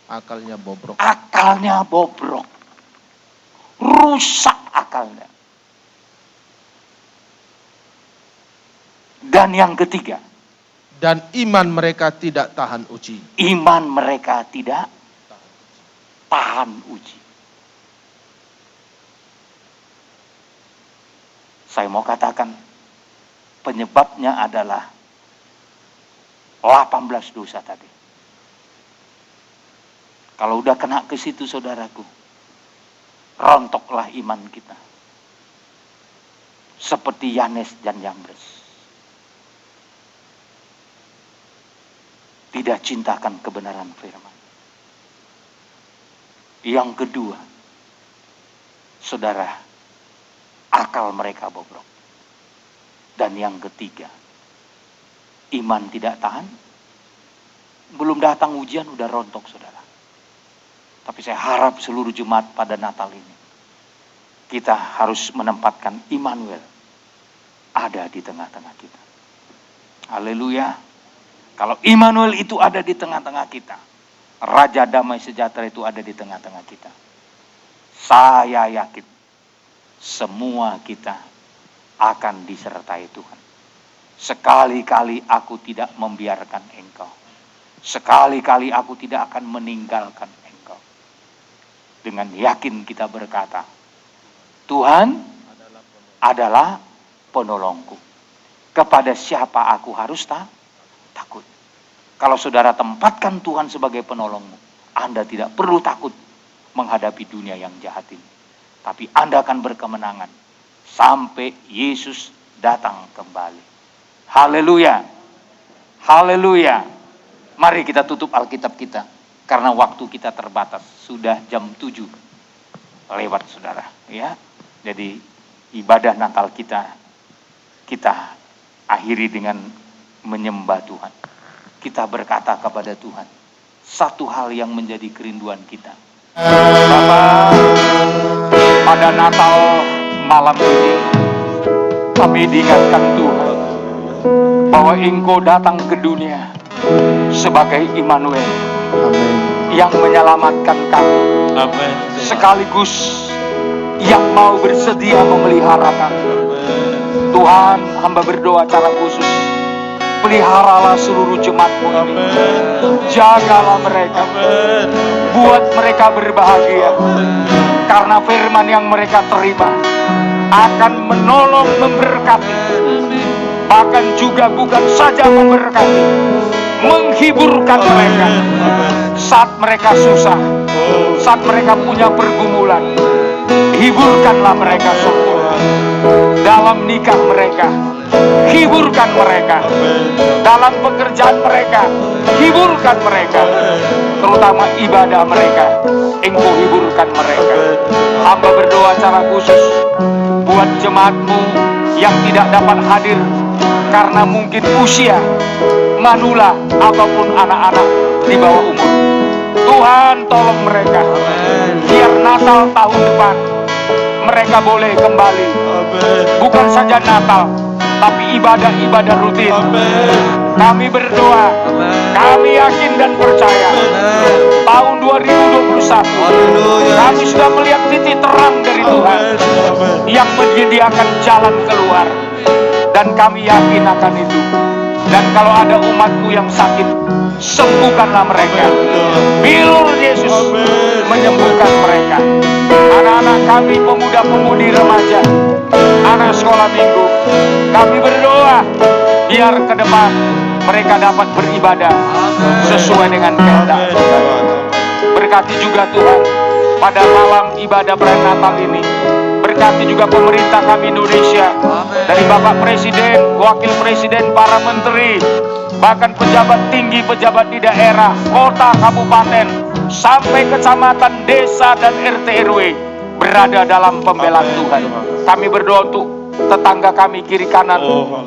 Akalnya bobrok. Akalnya bobrok. Rusak akalnya. Dan yang ketiga. Dan iman mereka tidak tahan uji. Iman mereka tidak tahan uji. Saya mau katakan, penyebabnya adalah 18 dosa tadi. Kalau udah kena ke situ saudaraku, rontoklah iman kita. Seperti Yanes dan Yambres. Tidak cintakan kebenaran firman. Yang kedua, saudara, akal mereka bobrok. Dan yang ketiga, iman tidak tahan. Belum datang ujian udah rontok saudara. Tapi saya harap seluruh jemaat pada Natal ini, kita harus menempatkan Immanuel ada di tengah-tengah kita. Haleluya. Kalau Immanuel itu ada di tengah-tengah kita, Raja Damai Sejahtera itu ada di tengah-tengah kita, saya yakin semua kita akan disertai Tuhan. Sekali-kali aku tidak membiarkan engkau. Sekali-kali aku tidak akan meninggalkan engkau. Dengan yakin kita berkata, Tuhan adalah penolongku. Kepada siapa aku harus takut? Kalau saudara tempatkan Tuhan sebagai penolongmu, Anda tidak perlu takut menghadapi dunia yang jahat ini. Tapi Anda akan berkemenangan sampai Yesus datang kembali. Haleluya. Haleluya. Mari kita tutup Alkitab kita. Karena waktu kita terbatas. Sudah jam 7 lewat saudara. Ya. Jadi ibadah Natal kita akhiri dengan menyembah Tuhan. Kita berkata kepada Tuhan. Satu hal yang menjadi kerinduan kita. Bapa, pada Natal malam ini kami diingatkan Tuhan bahwa Engkau datang ke dunia sebagai Immanuel. Amin. Yang menyelamatkan kami. Amin. Sekaligus yang mau bersedia memelihara kami. Tuhan, hamba berdoa secara khusus, peliharalah seluruh jemaat-Mu ini. Jagalah mereka. Buat mereka berbahagia. Karena firman yang mereka terima akan menolong, memberkati. Bahkan juga bukan saja memberkati, menghiburkan mereka. Saat mereka susah, saat mereka punya pergumulan, hiburkanlah mereka semua. Dalam nikah mereka, hiburkan mereka. Dalam pekerjaan mereka, hiburkan mereka. Terutama ibadah mereka, Engkau hiburkan mereka. Hamba berdoa secara khusus buat jemaat-Mu yang tidak dapat hadir karena mungkin usia, manula ataupun anak-anak di bawah umur. Tuhan tolong mereka. Biar Natal tahun depan mereka boleh kembali. Bukan saja Natal, tapi ibadah-ibadah rutin. Kami berdoa, kami yakin dan percaya tahun 2021 kami sudah melihat titik terang dari Tuhan yang menyediakan jalan keluar. Dan kami yakin akan itu. Dan kalau ada umat-Mu yang sakit, sembuhkanlah mereka. Bilur Yesus menyembuhkan mereka. Anak-anak kami, pemuda-pemudi remaja, anak sekolah minggu, kami berdoa biar ke depan mereka dapat beribadah sesuai dengan kehendak Tuhan. Berkati juga Tuhan pada malam ibadah perayaan Natal ini. Berkati juga pemerintah kami Indonesia, dari Bapak Presiden, Wakil Presiden, para menteri, bahkan pejabat tinggi, pejabat di daerah, kota, kabupaten, sampai kecamatan, desa, dan RT RW berada dalam pembelaan Tuhan. Kami berdoa untuk tetangga kami kiri kanan,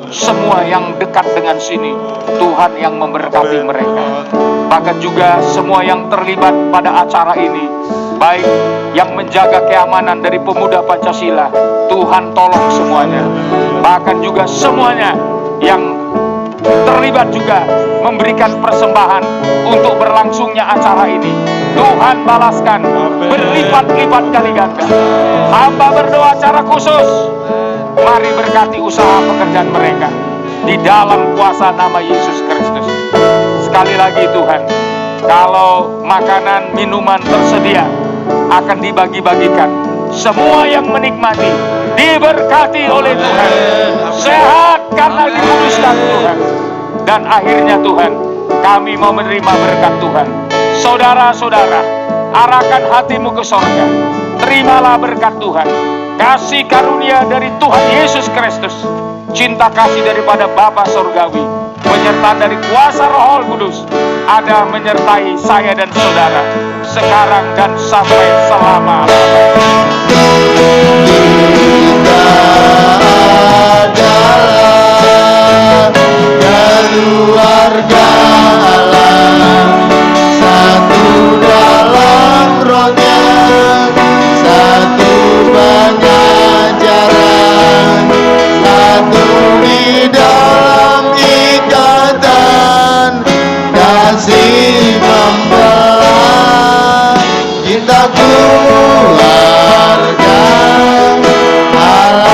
semua yang dekat dengan sini, Tuhan yang memberkati mereka. Bahkan juga semua yang terlibat pada acara ini, baik yang menjaga keamanan dari pemuda Pancasila, Tuhan tolong semuanya. Bahkan juga semuanya yang terlibat juga memberikan persembahan untuk berlangsungnya acara ini. Tuhan balaskan berlipat-lipat kali ganda. Hamba berdoa secara khusus, mari berkati usaha pekerjaan mereka di dalam kuasa nama Yesus Kristus. Sekali lagi Tuhan, kalau makanan minuman tersedia akan dibagi-bagikan, semua yang menikmati diberkati oleh Tuhan, sehat karena dikuduskan Tuhan. Dan akhirnya Tuhan, kami mau menerima berkat Tuhan. Saudara-saudara, arahkan hatimu ke sorga, terimalah berkat Tuhan, kasih karunia dari Tuhan Yesus Kristus, cinta kasih daripada Bapa Sorgawi, penyertaan dari kuasa Roh Kudus ada menyertai saya dan saudara sekarang dan sampai selama-lamanya. Keluarga Allah, satu dalam rohnya, satu pengajaran, satu di dalam ikatan kasih membelah, cinta keluarga Allah.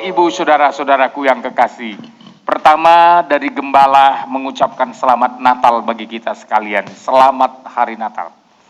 Ibu, saudara-saudaraku yang kekasih, pertama dari Gembala mengucapkan selamat Natal bagi kita sekalian. Selamat Hari Natal.